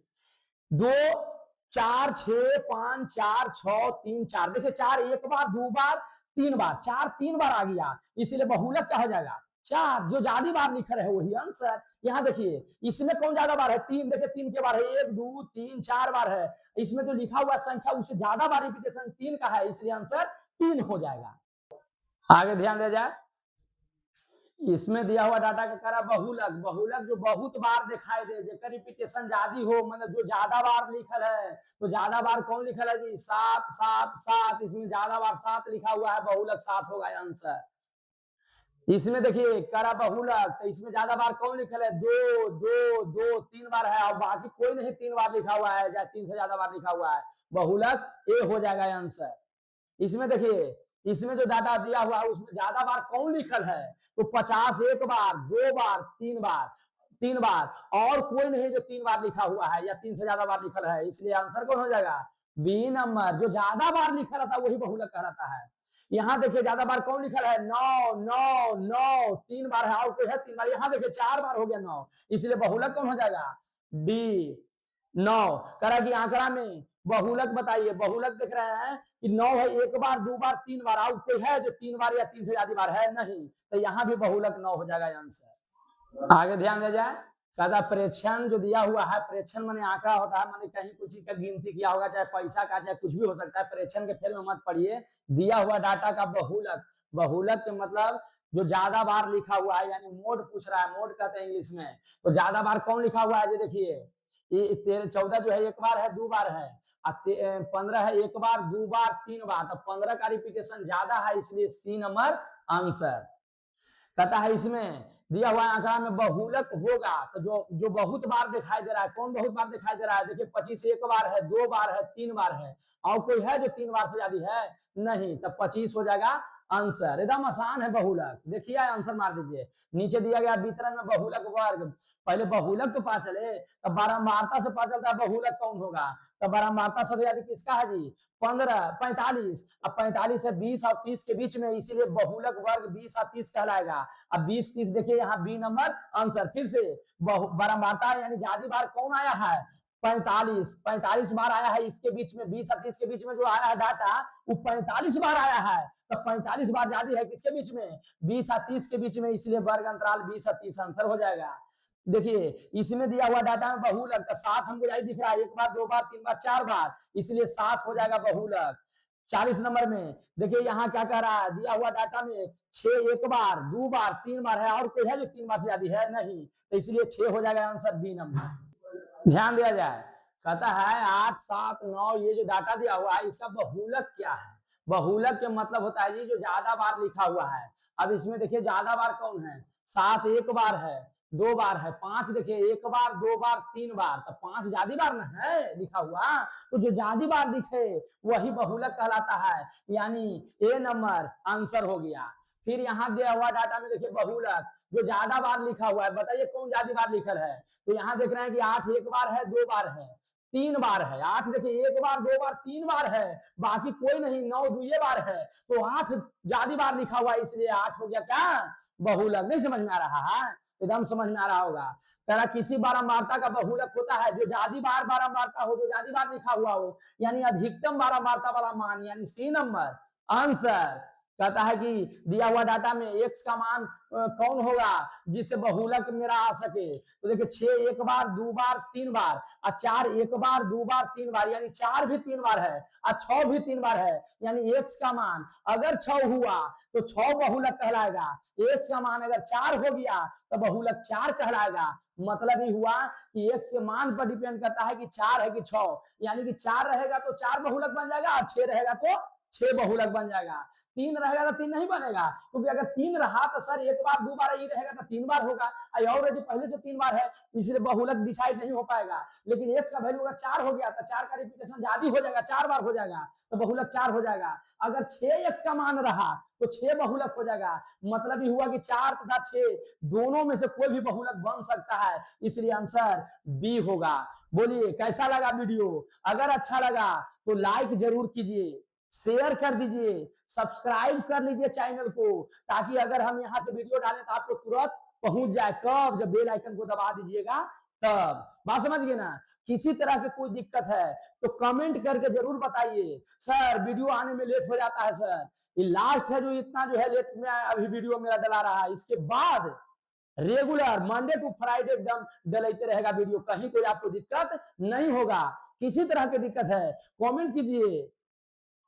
2 4 6 5 4 6 3 4, देखिए 4 एक बार 2 बार 3 बार, 4 3 बार आ गया, इसलिए बहुलक क्या हो जाएगा? 4, जो ज्यादा बार लिखा है वही आंसर। यहाँ देखिए इसमें कौन ज्यादा बार है? 3, देखिए 3 के बार है, 1 2 3 4 बार है, इसमें जो लिखा हुआ संख्या उससे ज्यादा बार रिपीटेशन 3 का है, इसलिए आंसर 3 हो जाएगा। आगे ध्यान दिया जाए, इसमें दिया हुआ डाटा का करा बहुलक, बहुलक जो बहुत बार दिखाई दे, जेकर रिपीटेशन ज्यादा हो, मतलब जो ज्यादा बार लिखल है, तो ज्यादा बार कौन लिखल है जी? 7 7 7, इसमें ज्यादा बार 7 लिखा हुआ है, बहुलक 7 होगा आंसर। इसमें देखिए करा बहुलक, तो इसमें ज्यादा बार कौन लिखल है? 2 2 2 3 बार है, और बाकी कोई नहीं 3 बार लिखा हुआ है, या 3 से ज्यादा बार लिखा हुआ है, बहुलक ए हो जाएगा आंसर। इसमें देखिए इसमें जो डाटा दिया हुआ है उसमें ज्यादा बार कौन लिखल है? तो 50 एक बार, 2 बार, 3 बार, 3 बार, और कोई नहीं जो 3 बार लिखा हुआ है या 3 से ज्यादा बार लिखल है, इसलिए आंसर कौन हो जाएगा? B number. जो ज्यादा बार लिखा रहता है वही बहुलक कहलाता है। यहाँ देखिए ज्यादा बार कौन लिखा है, 9 9 9 3 बार है, और कोई है 3 बार। यहाँ देखिए 4 बार हो गया 9, इसलिए बहुलक कौन हो जाएगा, डी 9। कह रहा कि आंकड़ा में बहुलक बताइए। बहुलक देख रहे हैं कि 9 है, 1 बार 2 बार 3 बार, और कोई है जो 3 बार या 3 से ज्यादा बार है नहीं, तो यहाँ भी बहुलक 9 हो जाएगा आंसर। आगे ध्यान दिया जाए, कहता प्रेक्षण जो दिया हुआ है, प्रेक्षण माने आंकड़ा होता है, माने कहीं कुछ चीज का गिनती किया होगा, चाहे पैसा का चाहे कुछ भी हो सकता है। प्रेक्षण के फेर में मत पढ़िए, दिया हुआ डाटा का बहुलक। बहुलक के मतलब जो ज्यादा बार लिखा हुआ है, यानी मोड पूछ रहा है, मोड कहते हैं इंग्लिश में। तो ज्यादा बार कौन लिखा हुआ है, ये देखिए, ये 14 जो है 1 बार है 2 बार है, 15 है 1 बार 2 बार 3 बार, तो 15 का रिपीटेशन ज्यादा है, इसलिए सी नंबर आंसर। कहता है इसमें दिया हुआ आंकड़ा में बहुलक होगा, तो जो बहुत बार दिखाई दे रहा है, कौन बहुत बार दिखाई दे रहा है, देखिए 25 1 बार है 2 बार है 3 बार है, और कोई है जो 3 बार से ज्यादा है नहीं, तब 25 हो जाएगा आंसर। एकदम आसान है बहुलक, देखिए आंसर मार दीजिए। नीचे दिया गया वितरण में बहुलक वर्ग, पहले बहुलक तो पता चले, तब बारंबारता से पता चलता है बहुलक कौन होगा। तब बारंबारता सबसे ज्यादा किसका है जी, 15 45। अब 45 से 20 और 30 के बीच में, इसीलिए बहुलक वर्ग 20 और 30 कहलाएगा। अब 20 30 देखिए यहाँ बी नंबर आंसर। फिर से बारंबारता यानी ज्यादा बार कौन आया है, 45 45 बार आया है, इसके बीच में 20 और 30 के बीच में जो आया है डाटा, वो 45 बार आया है। तो 45 बार ज्यादा है किसके बीच में, 20 और 30 के बीच में, इसलिए वर्ग अंतराल 20 और 30 आंसर हो जाएगा। देखिए इसमें दिया हुआ डाटा में बहुलक, तो 7 हमको यही दिख रहा है, 1 बार 2 बार 3 बार 4 बार, इसलिए 7 हो जाएगा बहुलक। 40 नंबर में देखिए यहाँ क्या कह रहा है, दिया हुआ डाटा में 6 1 बार 2 बार 3 बार है, और कोई है जो 3 बार से ज्यादा है नहीं, तो इसलिए 6 हो जाएगा आंसर बी नंबर। ध्यान दिया जाए, कहता है 8 7 9, ये जो डाटा दिया हुआ है इसका बहुलक क्या है। बहुलक के मतलब होता है ये जो ज्यादा बार लिखा हुआ है। अब इसमें देखिए ज्यादा बार कौन है, 7 1 बार है 2 बार है, 5 देखिए 1 बार 2 बार 3 बार, तो 5 ज्यादा बार ना है लिखा हुआ, तो जो ज्यादा बार दिखे वही बहुलक कहलाता है, यानी ए नंबर आंसर हो गया। फिर यहाँ दिया हुआ डाटा में देखिए बहुलक जो ज्यादा बार लिखा हुआ है, बताइए कौन ज्यादा बार लिखल है। तो यहाँ देख रहे हैं कि 8 1 बार है 2 बार है 3 बार है। 8 देखिए 1 बार 2 बार 3 बार है, बाकी कोई नहीं, 9 2 बार है, तो 8 ज्यादा बार लिखा हुआ है, इसलिए 8 हो गया क्या, बहुलक। नहीं समझ में आ रहा है, एकदम समझ में आ रहा होगा। कह किसी बारंबारता का बहुलक होता है जो ज्यादा बार बारंबारता हो, जो ज्यादा बार लिखा हुआ हो, यानी अधिकतम बारंबारता वाला मान, यानी सी नंबर आंसर। कहता है कि दिया हुआ डाटा में x का मान कौन होगा जिससे बहुलक मेरा आ सके। तो देखिए 6 1 बार 2 बार 3 बार, और 4 1 बार 2 बार 3 बार, यानी 4 भी 3 बार है, और 6 भी 3 बार है, यानी x का मान अगर 6 हुआ तो 6 बहुलक कहलाएगा। x का मान अगर 4 हो गया तो बहुलक 4 कहलाएगा। मतलब ही हुआ कि x के मान पर डिपेंड करता है कि 4 है कि 6, यानी कि 4 रहेगा तो 4 बहुलक बन जाएगा, और 6 रहेगा तो 6 बहुलक बन जाएगा। 3 रहेगा तो 3 नहीं बनेगा, क्योंकि अगर 3 रहा तो सर 1 बार 2 बार ये रहेगा तो 3 बार होगा, ऑलरेडी पहले से 3 बार है, इसलिए बहुलक डिसाइड नहीं हो पाएगा। लेकिन x का वैल्यू अगर 4 हो गया तो 4 का रिपीटेशन ज्यादा हो जाएगा, 4 बार हो जाएगा, तो बहुलक 4 हो जाएगा। अगर 6x का मान रहा तो 6 बहुलक हो जाएगा। मतलब ही हुआ कि 4 तथा 6 दोनों में से कोई भी बहुलक बन सकता है, इसलिए आंसर बी होगा। बोलिए कैसा लगा वीडियो, अगर अच्छा लगा तो लाइक जरूर कीजिए, शेयर कर दीजिए, सब्सक्राइब कर लीजिए चैनल को, ताकि अगर हम यहाँ से वीडियो डालें तो आपको तुरंत पहुंच जाए। कब, जब बेल आइकन को दबा दीजिएगा तब। बात समझ गए ना। किसी तरह की कोई दिक्कत है तो कमेंट करके जरूर बताइए, सर वीडियो आने में लेट हो जाता है सर, ये लास्ट है जो इतना जो है लेट में अभी वीडियो मेरा डला रहा है, इसके बाद रेगुलर मंडे टू फ्राइडे एकदम डलते रहेगा वीडियो, कहीं कोई आपको दिक्कत नहीं होगा। किसी तरह की दिक्कत है कमेंट कीजिए,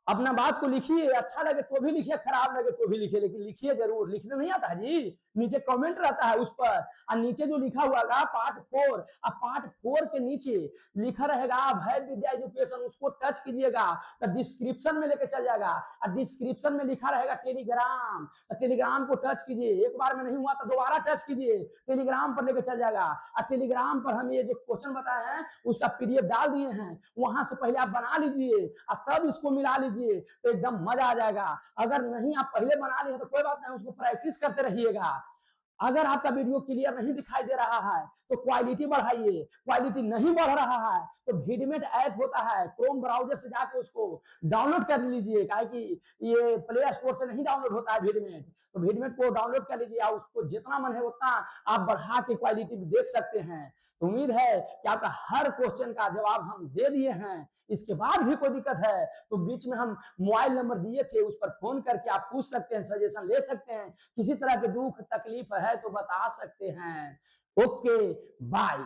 अपना बात को लिखिए, अच्छा लगे तो भी लिखिए, खराब लगे तो भी लिखिए, लेकिन लिखिए जरूर। लिखने नहीं आता है जी, नीचे कमेंट रहता है उस पर, और नीचे जो लिखा हुआ है पार्ट 4, और पार्ट 4 के नीचे लिखा रहेगा अभय विद्या एजुकेशन, उसको टच कीजिएगा तो डिस्क्रिप्शन में लेके चल जाएगा, और डिस्क्रिप्शन में लिखा रहेगा टेलीग्राम, तो टेलीग्राम को टच कीजिए। एक बार में नहीं हुआ तो दोबारा टच कीजिए, टेलीग्राम पर लेके चल जाएगा। और टेलीग्राम पर हम ये जो क्वेश्चन बताए हैं उसका पीडीएफ डाल दिए हैं, वहां से पहले आप बना लीजिए और तब इसको मिला लीजिए, तो एकदम मजा आ जाएगा। अगर नहीं आप पहले बना लिए तो कोई बात नहीं, उसको प्रैक्टिस करते रहिएगा। अगर आपका वीडियो क्लियर नहीं दिखाई दे रहा है तो क्वालिटी बढ़ाइए, क्वालिटी नहीं बढ़ रहा है तो वीडमेट ऐप होता है, क्रोम ब्राउजर से जाकर उसको डाउनलोड कर लीजिए, काहे कि ये प्ले स्टोर से नहीं डाउनलोड होता है वीडमेट, तो वीडमेट को डाउनलोड कर लीजिए, उसको जितना मन है उतना आप बढ़ा के क्वालिटी देख सकते हैं। तो उम्मीद है कि आपका हर क्वेश्चन का जवाब हम दे दिए हैं। इसके बाद भी कोई दिक्कत है तो बीच में हम मोबाइल नंबर दिए थे, उस पर फोन करके आप पूछ सकते हैं, सजेशन ले सकते हैं, किसी तरह के दुख तकलीफ है तो बता सकते हैं। Okay bye.